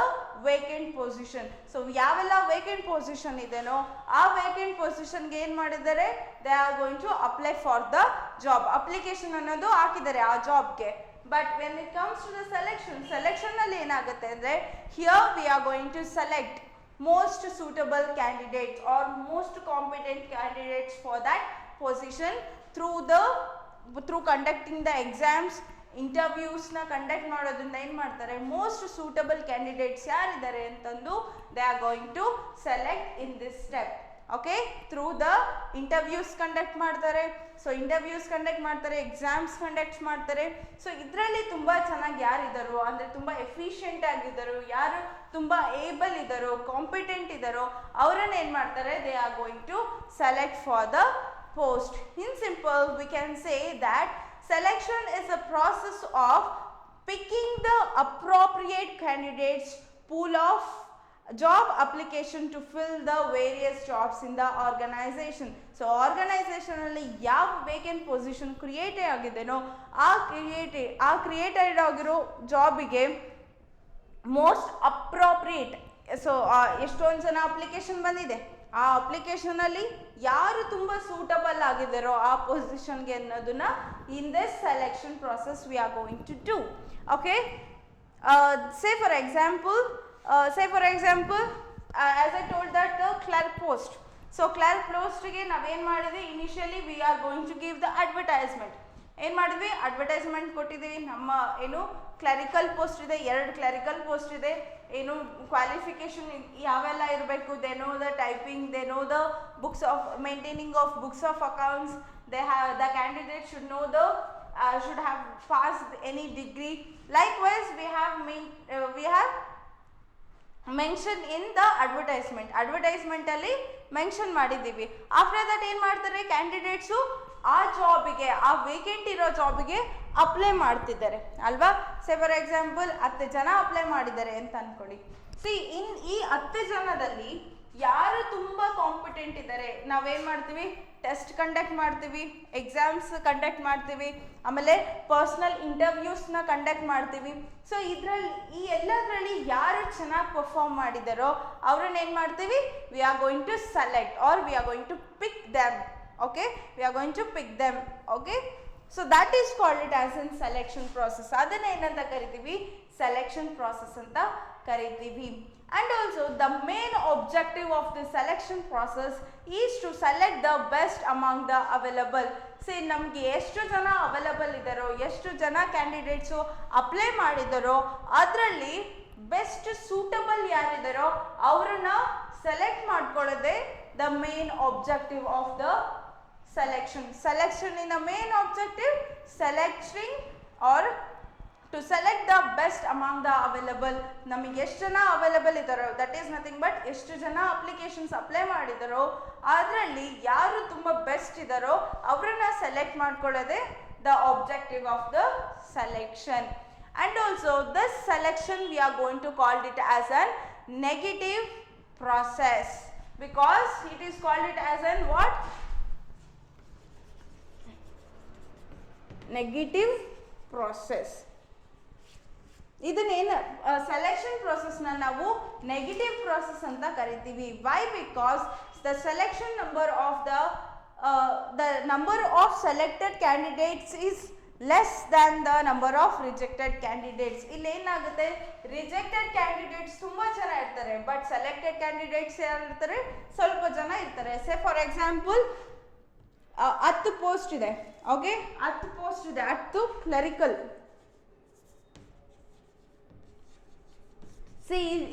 vacant position. So ಯಾವೆಲ್ಲ vacant position ಇದೆನೋ ಆ vacant ಪೊಸಿಷನ್ಗೆ ಏನು ಮಾಡಿದ್ದಾರೆ? They are going to apply for the job. Application ಅನ್ನೋದು ಹಾಕಿದ್ದಾರೆ ಆ ಜಾಬ್ಗೆ. But when it comes to the ಸೆಲೆಕ್ಷನಲ್ಲಿ ಏನಾಗುತ್ತೆ ಅಂದರೆ, here we are going to select most suitable candidates or most competent candidates for that position through conducting the exams, interviews na conduct ಮಾಡೋದ್ರಿಂದ ಏನು ಮಾಡ್ತಾರೆ? most suitable candidates ಯಾರಿದ್ದಾರೆ ಅಂತಂದು they are going to select in this step. Okay, through the interviews conduct ಮಾಡ್ತಾರೆ. So interviews conduct ಮಾಡ್ತಾರೆ, exams conduct ಮಾಡ್ತಾರೆ. So ಇದರಲ್ಲಿ ತುಂಬ ಚೆನ್ನಾಗಿ ಯಾರಿದ್ದಾರೋ, ಅಂದರೆ ತುಂಬ ಎಫಿಷಿಯೆಂಟ್ ಆಗಿದ್ದಾರೋ, ಯಾರು ತುಂಬ ಏಬಲ್ ಇದ್ದಾರೋ, ಕಾಂಪಿಟೆಂಟ್ ಇದ್ದಾರೋ ಅವರನ್ನು ಏನು ಮಾಡ್ತಾರೆ? They are going to select for the post. In simple, we can say that selection is a process of picking the appropriate candidates pool of job application to fill the various jobs in the organization. So organization ಅಲ್ಲಿ ಯಾವ vacant position create ಆಗಿದೆನೋ ಆ created ಆಗಿರೋ ಜಾಬಿಗೆ most appropriate. So ಎಷ್ಟೊಂದು ಜನ application ಬಂದಿದೆ, ಆ ಅಪ್ಲಿಕೇಶನಲ್ಲಿ ಯಾರು ತುಂಬ ಸೂಟಬಲ್ ಆಗಿದ್ದಾರೋ ಆ ಪೊಸಿಷನ್ಗೆ ಅನ್ನೋದನ್ನ in this selection process we are going to do. Okay, say for example, as I told that the clerk post. So clerk postಗೆ ನಾವೇನು ಮಾಡಿದ್ವಿ? Initially we are going to give the advertisement. ಏನು ಮಾಡಿದ್ವಿ? Advertisement ಕೊಟ್ಟಿದ್ದೀವಿ. ನಮ್ಮ ಏನು clerical post ಇದೆ, 2 clerical post ಇದೆ. ಏನು ಕ್ವಾಲಿಫಿಕೇಶನ್ ಯಾವೆಲ್ಲ ಇರಬೇಕು? They know the typing, they know the books of maintaining of books of accounts, they have the candidate should know the should have passed any degree. Likewise, we have mentioned in the advertisement ಅಲ್ಲಿ mention ಮಾಡಿದ್ದೀವಿ. After that ಏನು ಮಾಡ್ತಾರೆ? Candidates ಆ ಜಾಬಿಗೆ, ಆ vacant ಇರೋ ಜಾಬಿಗೆ apply ಮಾಡ್ತಿದ್ದಾರೆ ಅಲ್ವಾ? ಸೇ for example 10 ಜನ ಅಪ್ಲೈ ಮಾಡಿದ್ದಾರೆ ಅಂತ ಅಂದ್ಕೊಳ್ಳಿ. ಈ 10 ಜನದಲ್ಲಿ ಯಾರು ತುಂಬ ಕಾಂಪಿಟೆಂಟ್ ಇದ್ದಾರೆ, ನಾವೇನು ಮಾಡ್ತೀವಿ? ಟೆಸ್ಟ್ ಕಂಡಕ್ಟ್ ಮಾಡ್ತೀವಿ, ಎಕ್ಸಾಮ್ಸ್ ಕಂಡಕ್ಟ್ ಮಾಡ್ತೀವಿ, ಆಮೇಲೆ ಪರ್ಸ್ನಲ್ ಇಂಟರ್ವ್ಯೂಸ್ನ ಕಂಡಕ್ಟ್ ಮಾಡ್ತೀವಿ. ಸೊ ಈ ಎಲ್ಲದರಲ್ಲಿ ಯಾರು ಚೆನ್ನಾಗಿ ಪರ್ಫಾರ್ಮ್ ಮಾಡಿದಾರೋ ಅವ್ರನ್ನ ಏನು ಮಾಡ್ತೀವಿ? We are going to select or we are going to pick them. Okay, we are going to pick them. Okay, so that is called it as in selection process. ಅದನ್ನ ಏನಂತ ಕರಿತೀವಿ, ಸೆಲೆಕ್ಷನ್ ಪ್ರಾಸೆಸ್ ಅಂತ ಕರಿತೀವಿ. And also the main objective of the selection process is to select the best among the available. See, ನಮಗೆ ಎಷ್ಟು ಜನ available ಇದ್ದಾರೋ, ಎಷ್ಟು ಜನ ಕ್ಯಾಂಡಿಡೇಟ್ಸು ಅಪ್ಲೈ ಮಾಡಿದಾರೋ ಅದರಲ್ಲಿ ಬೆಸ್ಟ್ ಸೂಟಬಲ್ ಯಾರಿದ್ದಾರೋ ಅವರನ್ನ ಸೆಲೆಕ್ಟ್ ಮಾಡ್ಕೊಳ್ಳೋದೇ the main objective of the selection. Selection in the main objective, selecting or to select the best among the available. ನಮಗೆ ಎಷ್ಟು ಜನ ಅವೈಲಬಲ್ ಇದ್ದಾರೋ, ದಟ್ ಈಸ್ ನಥಿಂಗ್ ಬಟ್ ಎಷ್ಟು ಜನ ಅಪ್ಲಿಕೇಶನ್ಸ್ ಅಪ್ಲೈ ಮಾಡಿದಾರೋ ಅದರಲ್ಲಿ ಯಾರು ತುಂಬ ಬೆಸ್ಟ್ ಇದ್ದಾರೋ ಅವರನ್ನ ಸೆಲೆಕ್ಟ್ ಮಾಡ್ಕೊಳ್ಳೋದೇ the objective of the selection. And also this selection we are going to call it as a negative process, because it is called it as an what? Negative process. ಇದನ್ನೇನು selection ಪ್ರಾಸೆಸ್ನ ನಾವು negative process ಅಂತ ಕರಿತೀವಿ. Why? Because the selection number of the number of selected candidates is less than the number of rejected candidates. ಇಲ್ಲಿ ಏನಾಗುತ್ತೆ, rejected candidates ತುಂಬ ಜನ ಇರ್ತಾರೆ, ಬಟ್ ಸೆಲೆಕ್ಟೆಡ್ ಕ್ಯಾಂಡಿಡೇಟ್ಸ್ ಯಾರು ಇರ್ತಾರೆ, ಸ್ವಲ್ಪ ಜನ ಇರ್ತಾರೆ. ಸೇ ಫಾರ್ ಎಕ್ಸಾಂಪಲ್ 10 ಪೋಸ್ಟ್ ಇದೆ, ಓಕೆ, 10 ಪೋಸ್ಟ್ ಇದೆ, 10 ಕ್ಲರಿಕಲ್.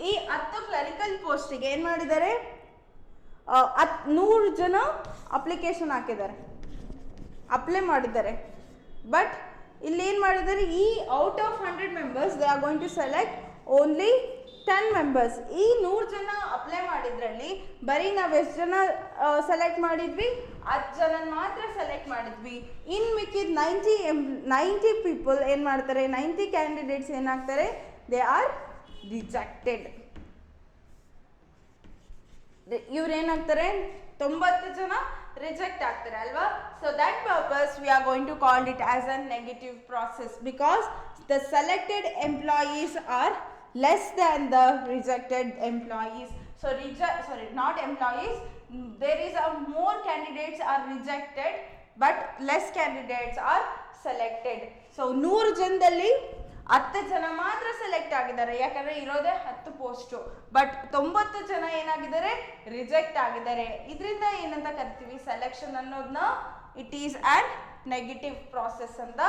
ಈ 10 ಕ್ಲರಿಕಲ್ ಪೋಸ್ಟಿಗೆ ಏನು ಮಾಡಿದ್ದಾರೆ, 100 ಜನ ಅಪ್ಲಿಕೇಶನ್ ಹಾಕಿದ್ದಾರೆ, ಅಪ್ಲೈ ಮಾಡಿದ್ದಾರೆ. ಬಟ್ ಇಲ್ಲಿ ಏನು ಮಾಡಿದ್ದಾರೆ, ಈ out of 100 members they are going to select only 10 members. ಈ 100 ಜನ ಅಪ್ಲೈ ಮಾಡಿದ್ರಲ್ಲಿ ಬರೀ ನಾವು ಎಷ್ಟು ಜನ ಸೆಲೆಕ್ಟ್ ಮಾಡಿದ್ವಿ, 10 ಜನ ಮಾತ್ರ ಸೆಲೆಕ್ಟ್ ಮಾಡಿದ್ವಿ. ಇನ್ ಮಿಕ್ಕಿದ 90 ಪೀಪಲ್ ಏನು ಮಾಡ್ತಾರೆ, 90 ಕ್ಯಾಂಡಿಡೇಟ್ಸ್ ಏನಾಗ್ತಾರೆ, ದೇ ಆರ್ ರಿಜೆಕ್ಟೆಡ್. ಇವ್ರು ಏನಾಗ್ತಾರೆ, 90 ಜನ ರಿಜೆಕ್ಟ್ ಆಗ್ತಾರೆ ಅಲ್ವಾ. So that purpose we are going to call it as a negative process, because the selected employees are less than the rejected employees. So not employees, there is a more candidates are rejected but less candidates are selected. So 100 ಜನದಲ್ಲಿ 10 ಜನ ಮಾತ್ರ select ಆಗಿದ್ದಾರೆ, ಯಾಕಂದ್ರೆ ಇರೋದೇ 10 post, but 90 ಜನ ಏನಾಗಿದ್ದಾರೆ, reject ಆಗಿದ್ದಾರೆ. ಇದರಿಂದ ಏನಂತ ಕರಿತೀವಿ, ಸೆಲೆಕ್ಷನ್ ಅನ್ನೋದನ್ನ it is on negative process ಅಂತ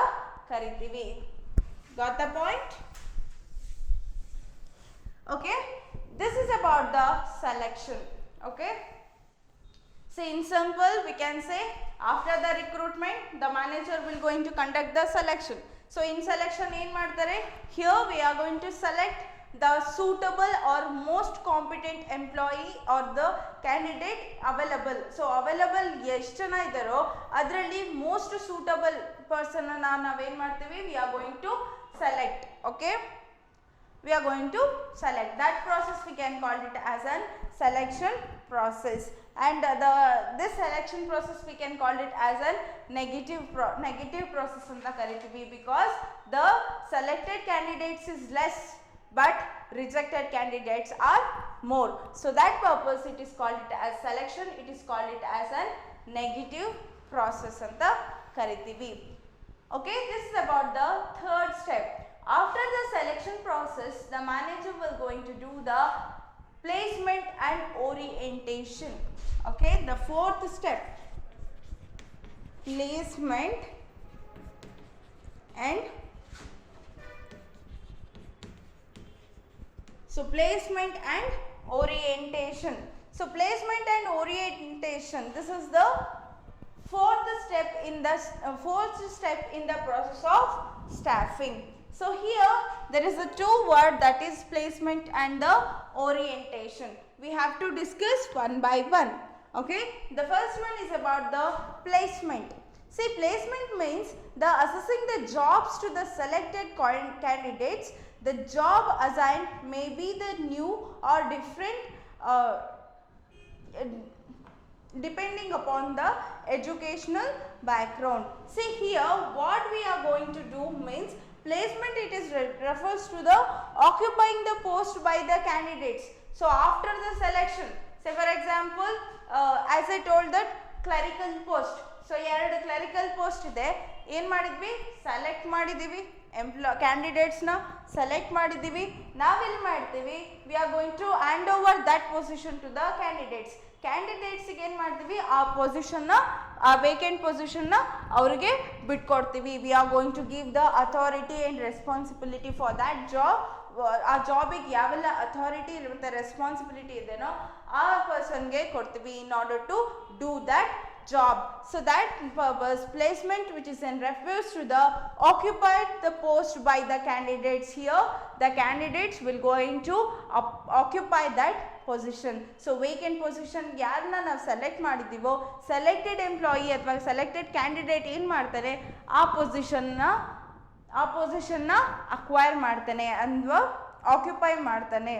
ಕರಿತೀವಿ. Got the point? Okay, this is about the selection. Okay, so in simple we can say after the recruitment the manager will going to conduct the selection. So in selection ಏನು ಮಾಡ್ತಾರೆ, here we are going to select the suitable or most competent employee or the candidate available. So available ಎಷ್ಟು ಜನ ಇದ್ದಾರೋ ಅದರಲ್ಲಿ most suitable person ಅನ್ನು ನಾವೇನು ಮಾಡ್ತೀವಿ, we are going to select. Okay, we are going to select. That process we can call it as an selection process, and this selection process we can call it as a negative process anta karitivi, because the selected candidates is less but rejected candidates are more. So that purpose it is called it as selection, it is called it as a negative process anta karitivi. Okay, this is about the third step. After the selection process, the manager will going to do the placement and orientation. Okay, the fourth step, placement and placement and orientation. So placement and orientation, this is the fourth step in the process of staffing. So here there is a two word, that is placement and the orientation. We have to discuss one by one. Okay, the first one is about the placement. See, placement means the assessing the jobs to the selected candidates. The job assigned may be the new or different depending upon the educational background. See here, what we are going to do means placement, it is refers to the occupying the post by the candidates. So after the selection, say for example as I told that clerical post, so ಎರಡು clerical post ಇದೆ, ಏನು ಮಾಡಿದ್ವಿ, select ಮಾಡಿದ್ದೀವಿ, ಕ್ಯಾಂಡಿಡೇಟ್ಸ್ನ select ಮಾಡಿದ್ದೀವಿ. ನಾವೆಲ್ಲಿ ಮಾಡ್ತೀವಿ, we are going to hand over that position to the candidates. ಕ್ಯಾಂಡಿಡೇಟ್ಸಿಗೆ ಏನು ಮಾಡ್ತೀವಿ, ಆ ಪೊಸಿಷನ್ನ, ಆ ವೇಕೆಂಟ್ ಪೊಸಿಷನ್ನ ಅವ್ರಿಗೆ ಬಿಟ್ಕೊಡ್ತೀವಿ. We are going to give the authority and responsibility for that job. ಆ ಜಾಬಿಗೆ ಯಾವೆಲ್ಲ ಅಥಾರಿಟಿ ಮತ್ತು ರೆಸ್ಪಾನ್ಸಿಬಿಲಿಟಿ ಇದೆನೋ ಆ ಪರ್ಸನ್ಗೆ ಕೊಡ್ತೀವಿ in order to do that job. So that purpose placement which is in refers to the occupied the post by the candidates. Here the candidates will going to occupy that position. So vacant position ಯಾರನ್ನ ನಾವು select ಮಾಡಿದ್ದೀವೋ selected employee ಅಥವಾ selected candidate ಏನು ಮಾಡ್ತಾರೆ, ಆ ಪೊಸಿಷನ್ನ acquire ಮಾಡ್ತಾನೆ ಅಥವಾ occupy ಮಾಡ್ತಾನೆ,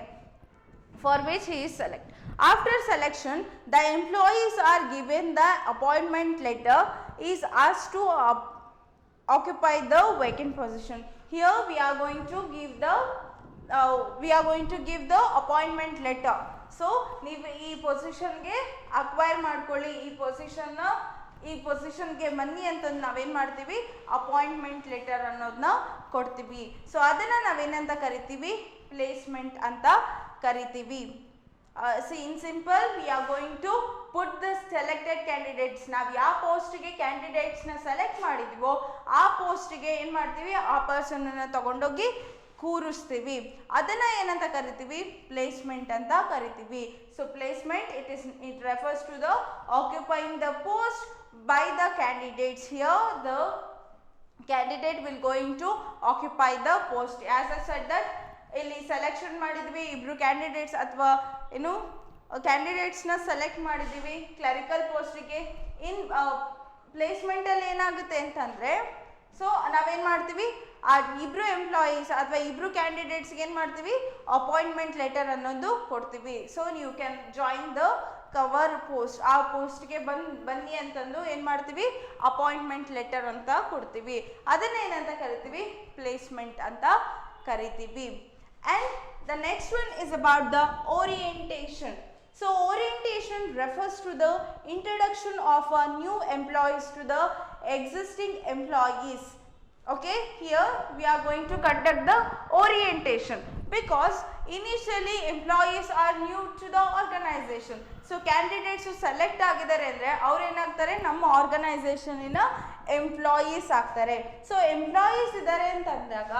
for which he is selected. After selection, the employees are given the appointment letter, is asked to occupy the vacant position. Here we are going to give the appointment letter. So ನೀವು ಈ ಪೊಸಿಷನ್ಗೆ acquire ಮಾಡ್ಕೊಳ್ಳಿ, ಈ ಪೊಸಿಷನ್ಗೆ ಬನ್ನಿ ಅಂತಂದು ನಾವೇನು ಮಾಡ್ತೀವಿ, appointment letter ಅನ್ನೋದನ್ನ ಕೊಡ್ತೀವಿ. ಸೊ ಅದನ್ನು ನಾವೇನಂತ ಕರಿತೀವಿ, ಪ್ಲೇಸ್ಮೆಂಟ್ ಅಂತ ಕರಿತೀವಿ. In simple we are going to put the selected candidates. ನಾವು ಯಾವ ಪೋಸ್ಟಿಗೆ ಕ್ಯಾಂಡಿಡೇಟ್ಸ್ನ ಸೆಲೆಕ್ಟ್ ಮಾಡಿದ್ದೀವೋ ಆ ಪೋಸ್ಟಿಗೆ ಏನು ಮಾಡ್ತೀವಿ, ಆ ಪರ್ಸನನ್ನು ತಗೊಂಡೋಗಿ ಕೂರಿಸ್ತೀವಿ. ಅದನ್ನು ಏನಂತ ಕರಿತೀವಿ, ಪ್ಲೇಸ್ಮೆಂಟ್ ಅಂತ ಕರಿತೀವಿ. So placement it refers to the occupying the post by the candidates. Here the candidate will going to occupy the post. As I said that ಇಲ್ಲಿ ಸೆಲೆಕ್ಷನ್ ಮಾಡಿದ್ವಿ, ಇಬ್ರು ಕ್ಯಾಂಡಿಡೇಟ್ಸ್ ಅಥವಾ ಏನು ಕ್ಯಾಂಡಿಡೇಟ್ಸ್ನ ಸೆಲೆಕ್ಟ್ ಮಾಡಿದ್ದೀವಿ ಕ್ಲರಿಕಲ್ ಪೋಸ್ಟಿಗೆ. ಇನ್ ಪ್ಲೇಸ್ಮೆಂಟಲ್ಲಿ ಏನಾಗುತ್ತೆ ಅಂತಂದರೆ, ಸೊ ನಾವೇನು ಮಾಡ್ತೀವಿ, ಆ ಇಬ್ರು ಎಂಪ್ಲಾಯೀಸ್ ಅಥವಾ ಇಬ್ರು ಕ್ಯಾಂಡಿಡೇಟ್ಸ್ಗೆ ಏನು ಮಾಡ್ತೀವಿ, ಅಪಾಯಿಂಟ್ಮೆಂಟ್ ಲೆಟರ್ ಅನ್ನೋದು ಕೊಡ್ತೀವಿ. So you can join the cover post. ಆ ಪೋಸ್ಟ್ಗೆ ಬನ್ನಿ ಅಂತಂದು ಏನು ಮಾಡ್ತೀವಿ, ಅಪಾಯಿಂಟ್ಮೆಂಟ್ ಲೆಟರ್ ಅಂತ ಕೊಡ್ತೀವಿ. ಅದನ್ನ ಏನಂತ ಕರಿತೀವಿ, ಪ್ಲೇಸ್ಮೆಂಟ್ ಅಂತ ಕರಿತೀವಿ. And the next one is about the orientation. So orientation refers to the introduction of a new employees to the existing employees. Okay, here we are going to conduct the orientation because initially employees are new to the organization. So candidates select ಆಗಿದ್ದಾರೆ ಅಂದರೆ ಅವ್ರು ಏನಾಗ್ತಾರೆ, ನಮ್ಮ ಆರ್ಗನೈಸೇಷನಿನ employees ಆಗ್ತಾರೆ. ಸೊ employees ಇದ್ದಾರೆ ಅಂತಂದಾಗ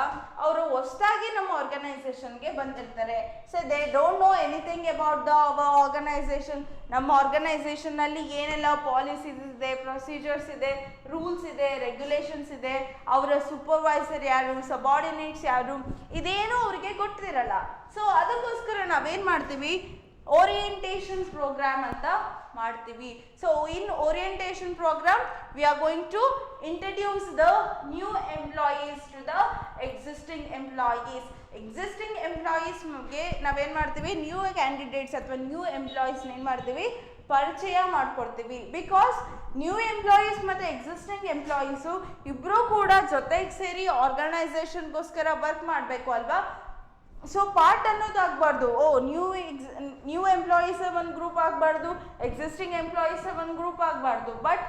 ಅವರು ಹೊಸದಾಗಿ ನಮ್ಮ ಆರ್ಗನೈಸೇಷನ್ಗೆ ಬಂದಿರ್ತಾರೆ. So they don't know anything about the our organisation. ನಮ್ಮ ಆರ್ಗನೈಸೇಷನ್ನಲ್ಲಿ ಏನೆಲ್ಲ ಪಾಲಿಸೀಸ್ ಇದೆ, ಪ್ರೊಸೀಜರ್ಸ್ ಇದೆ, ರೂಲ್ಸ್ ಇದೆ, ರೆಗ್ಯುಲೇಷನ್ಸ್ ಇದೆ, ಅವರ ಸೂಪರ್ವೈಸರ್ ಯಾರು, ಸಬಾರ್ಡಿನೇಟ್ಸ್ ಯಾರು, ಇದೇನೂ ಅವ್ರಿಗೆ ಗೊತ್ತಿರಲ್ಲ. ಸೊ ಅದಕ್ಕೋಸ್ಕರ ನಾವೇನು ಮಾಡ್ತೀವಿ, ಓರಿಯೆಂಟೇಷನ್ ಪ್ರೋಗ್ರಾಮ್ ಅಂತ ಮಾಡ್ತೀವಿ. So in orientation programme we are going to introduce the new employees to the existing employees. Existing ಎಂಪ್ಲಾಯೀಸ್ಗೆ ನಾವೇನು ಮಾಡ್ತೀವಿ, ನ್ಯೂ ಕ್ಯಾಂಡಿಡೇಟ್ಸ್ ಅಥವಾ ನ್ಯೂ ಎಂಪ್ಲಾಯೀಸ್ನ ಏನು ಮಾಡ್ತೀವಿ, ಪರಿಚಯ ಮಾಡಿಕೊಡ್ತೀವಿ. ಬಿಕಾಸ್ ನ್ಯೂ ಎಂಪ್ಲಾಯೀಸ್ ಮತ್ತು ಎಕ್ಸಿಸ್ಟಿಂಗ್ ಎಂಪ್ಲಾಯೀಸು ಇಬ್ಬರೂ ಕೂಡ ಜೊತೆಗೆ ಸೇರಿ ಆರ್ಗನೈಸೇಷನ್ಗೋಸ್ಕರ ವರ್ಕ್ ಮಾಡಬೇಕು ಅಲ್ವಾ. ಸೊ ಪಾರ್ಟ್ ಅನ್ನೋದು ಆಗಬಾರ್ದು, ನ್ಯೂ ಎಂಪ್ಲಾಯೀಸ್ ಒಂದು ಗ್ರೂಪ್ ಆಗಬಾರ್ದು, ಎಕ್ಸಿಸ್ಟಿಂಗ್ ಎಂಪ್ಲಾಯೀಸ್ ಒಂದು ಗ್ರೂಪ್ ಆಗಬಾರ್ದು. But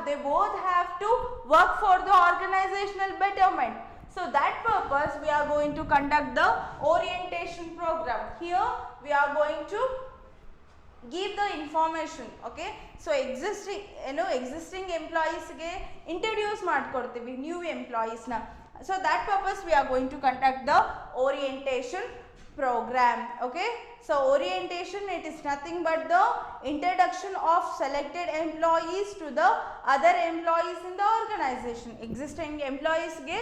they both have to work for the organizational betterment. So that purpose we are going to conduct the orientation program. Here we are going to give the information. Okay, so existing employees ಗೆ introduce ಮಾಡ್ಕೊಡ್ತೀವಿ new employees ನ. So that purpose we are going to conduct the orientation program. Okay, so orientation, it is nothing but the introduction of selected employees to the other employees in the organization. Existing employees ಗೆ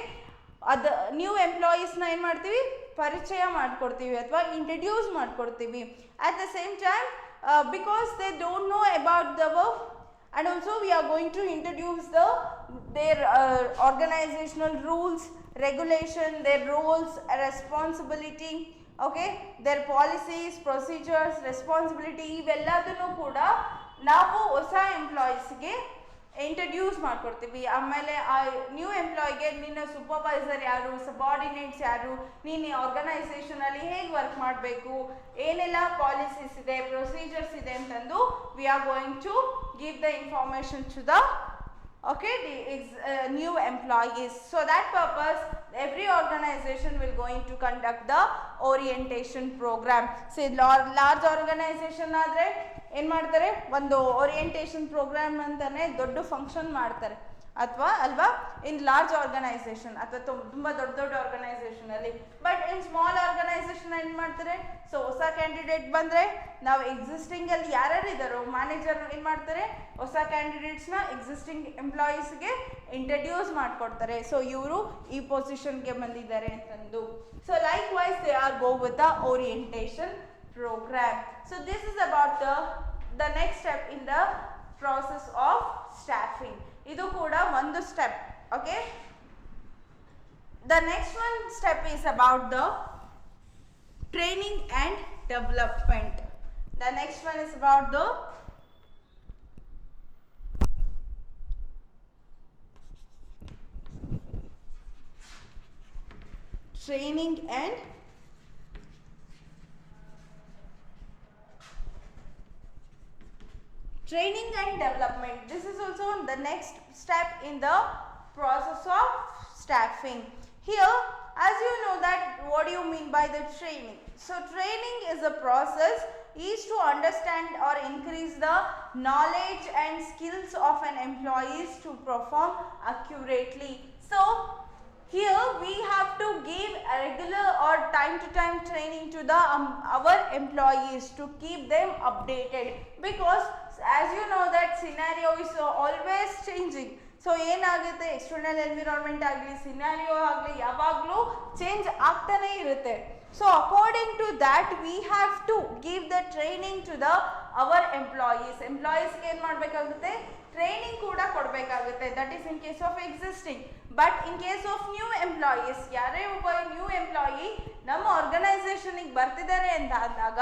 new ಎಂಪ್ಲಾಯೀಸ್ನ ಏನು ಮಾಡ್ತೀವಿ, ಪರಿಚಯ ಮಾಡಿಕೊಡ್ತೀವಿ ಅಥವಾ introduce ಮಾಡಿಕೊಡ್ತೀವಿ. At the same time because they don't know about the work, and also we are going to introduce their organizational rules, regulation, their roles, responsibility, okay, their policies, procedures, responsibility, ಇವೆಲ್ಲದನ್ನು ಕೂಡ ನಾವು ಹೊಸ ಎಂಪ್ಲಾಯೀಸ್ಗೆ introduce ಮಾಡ್ಕೊಡ್ತೀವಿ. ಆಮೇಲೆ ಆ new ಎಂಪ್ಲಾಯಿಗೆ ನಿನ್ನ supervisor ಯಾರು, subordinates ಯಾರು, ನೀನು ಆರ್ಗನೈಸೇಷನಲ್ಲಿ ಹೇಗೆ ವರ್ಕ್ ಮಾಡಬೇಕು, ಏನೆಲ್ಲ ಪಾಲಿಸೀಸ್ ಇದೆ, ಪ್ರೊಸೀಜರ್ಸ್ ಇದೆ ಅಂತಂದು we are going to give the information to the okay, new employees. So that purpose every organization will going to conduct the orientation program. See, large organization ಆದರೆ ಏನು ಮಾಡ್ತಾರೆ, ಒಂದು ಓರಿಯೆಂಟೇಷನ್ ಪ್ರೋಗ್ರಾಮ್ ಅಂತಾನೆ ದೊಡ್ಡ function ಮಾಡ್ತಾರೆ ಅಥವಾ ಅಲ್ವಾ, ಇನ್ ಲಾರ್ಜ್ ಆರ್ಗನೈಸೇಷನ್ ಅಥವಾ ತುಂಬ ದೊಡ್ಡ ದೊಡ್ಡ ಆರ್ಗನೈಸೇಷನ್ ಅಲ್ಲಿ. ಬಟ್ ಇನ್ ಸ್ಮಾಲ್ ಆರ್ಗನೈಸೇಷನ್ ಏನು ಮಾಡ್ತಾರೆ, ಸೊ ಹೊಸ ಕ್ಯಾಂಡಿಡೇಟ್ ಬಂದರೆ ನಾವು ಎಕ್ಸಿಸ್ಟಿಂಗ್ ಅಲ್ಲಿ ಯಾರ್ಯಾರು ಇದ್ದಾರೋ ಮ್ಯಾನೇಜರ್ ಏನು ಮಾಡ್ತಾರೆ, ಹೊಸ ಕ್ಯಾಂಡಿಡೇಟ್ಸ್ನ ಎಕ್ಸಿಸ್ಟಿಂಗ್ ಎಂಪ್ಲಾಯೀಸ್ಗೆ ಇಂಟ್ರಡ್ಯೂಸ್ ಮಾಡಿಕೊಡ್ತಾರೆ. ಸೊ ಇವರು ಈ ಪೊಸಿಷನ್ಗೆ ಬಂದಿದ್ದಾರೆ ಅಂತಂದು. So likewise they are go with the orientation program. So this is about the next step in the process of staffing. Idu kuda ಒಂದು step. Okay, the next one step is about the training and development. The next one is about the training and development. This is also the next step in the process of staffing. Here, as you know that what do you mean by the training? So training is a process is to understand or increase the knowledge and skills of an employees to perform accurately. So here we have to give a regular or time to time training to the our employees to keep them updated, because as you know that scenario is always changing. So ಏನಾಗುತ್ತೆ, external environment ಆಗಲಿ scenario ಆಗಲಿ ಯಾವಾಗಲೂ change ಆಗ್ತಾನೆ ಇರುತ್ತೆ. So according to that we have to give the training to the our ಎಂಪ್ಲಾಯೀಸ್ಗೆ ಏನು ಮಾಡಬೇಕಾಗುತ್ತೆ, training ಕೂಡ ಕೊಡಬೇಕಾಗುತ್ತೆ. That is in case of existing. But in case of new employees, ಯಾರೇ ಒಬ್ಬ ನ್ಯೂ ಎಂಪ್ಲಾಯಿ ನಮ್ಮ ಆರ್ಗನೈಸೇಷನಿಗೆ ಬರ್ತಿದ್ದಾರೆ ಅಂತ ಅಂದಾಗ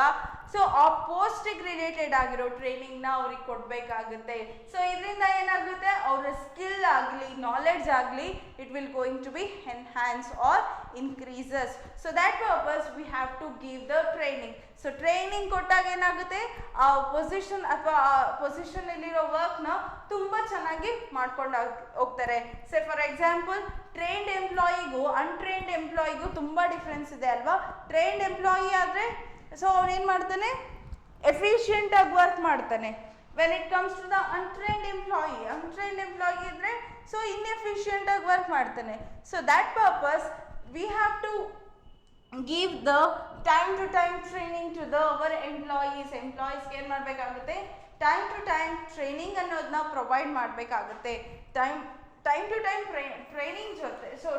ಸೊ ಆ ಪೋಸ್ಟಿಗೆ ರಿಲೇಟೆಡ್ ಆಗಿರೋ ಟ್ರೈನಿಂಗ್ನ ಅವ್ರಿಗೆ ಕೊಡಬೇಕಾಗುತ್ತೆ. ಸೊ ಇದರಿಂದ ಏನಾಗುತ್ತೆ, ಅವರ ಸ್ಕಿಲ್ ಆಗಲಿ ನಾಲೆಡ್ಜ್ ಆಗಲಿ it will going to be enhance or increases. So that purpose we have to give the training. So training ಕೊಟ್ಟಾಗ ಏನಾಗುತ್ತೆ, ಆ ಪೊಸಿಷನ್ ಅಥವಾ ಆ ಪೊಸಿಷನಲ್ಲಿರೋ ವರ್ಕ್ನ ತುಂಬ ಚೆನ್ನಾಗಿ ಮಾಡ್ಕೊಂಡು ಹೋಗ್ತಾರೆ. ಸೇ ಫಾರ್ ಎಕ್ಸಾಂಪಲ್ ಟ್ರೈನ್ಡ್ ಎಂಪ್ಲಾಯಿಗೂ ಅನ್ಟ್ರೈನ್ಡ್ ಎಂಪ್ಲಾಯಿಗೂ ತುಂಬ ಡಿಫ್ರೆನ್ಸ್ ಇದೆ ಅಲ್ವಾ. ಟ್ರೈನ್ಡ್ ಎಂಪ್ಲಾಯಿ ಆದರೆ ಸೊ ಅವನೇನು ಮಾಡ್ತಾನೆ, ಎಫಿಷಿಯೆಂಟಾಗಿ ವರ್ಕ್ ಮಾಡ್ತಾನೆ. When it comes to the untrained employee ಇದ್ದರೆ ಸೊ ಇನ್ಎಫಿಷಿಯೆಂಟಾಗಿ ವರ್ಕ್ ಮಾಡ್ತಾನೆ. So that purpose we have to give the time to time training to the our ಎಂಪ್ಲಾಯೀಸ್ಗೆ ಏನು ಮಾಡಬೇಕಾಗುತ್ತೆ, ಟೈಮ್ ಟು ಟೈಮ್ ಟ್ರೈನಿಂಗ್ ಅನ್ನೋದನ್ನ ಪ್ರೊವೈಡ್ ಮಾಡಬೇಕಾಗುತ್ತೆ. ಟೈಮ್ ಟು ಟೈಮ್ ಟ್ರೈನಿಂಗ್ ಜೊತೆ so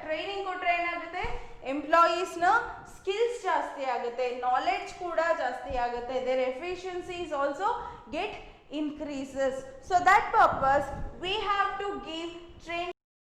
training ಕೊಟ್ಟರೆ ಏನಾಗುತ್ತೆ, ಎಂಪ್ಲಾಯೀಸ್ನ ಸ್ಕಿಲ್ಸ್ ಜಾಸ್ತಿ ಆಗುತ್ತೆ, ನಾಲೆಡ್ಜ್ ಕೂಡ ಜಾಸ್ತಿ ಆಗುತ್ತೆ, their efficiency is also get increases. So that purpose we have to give training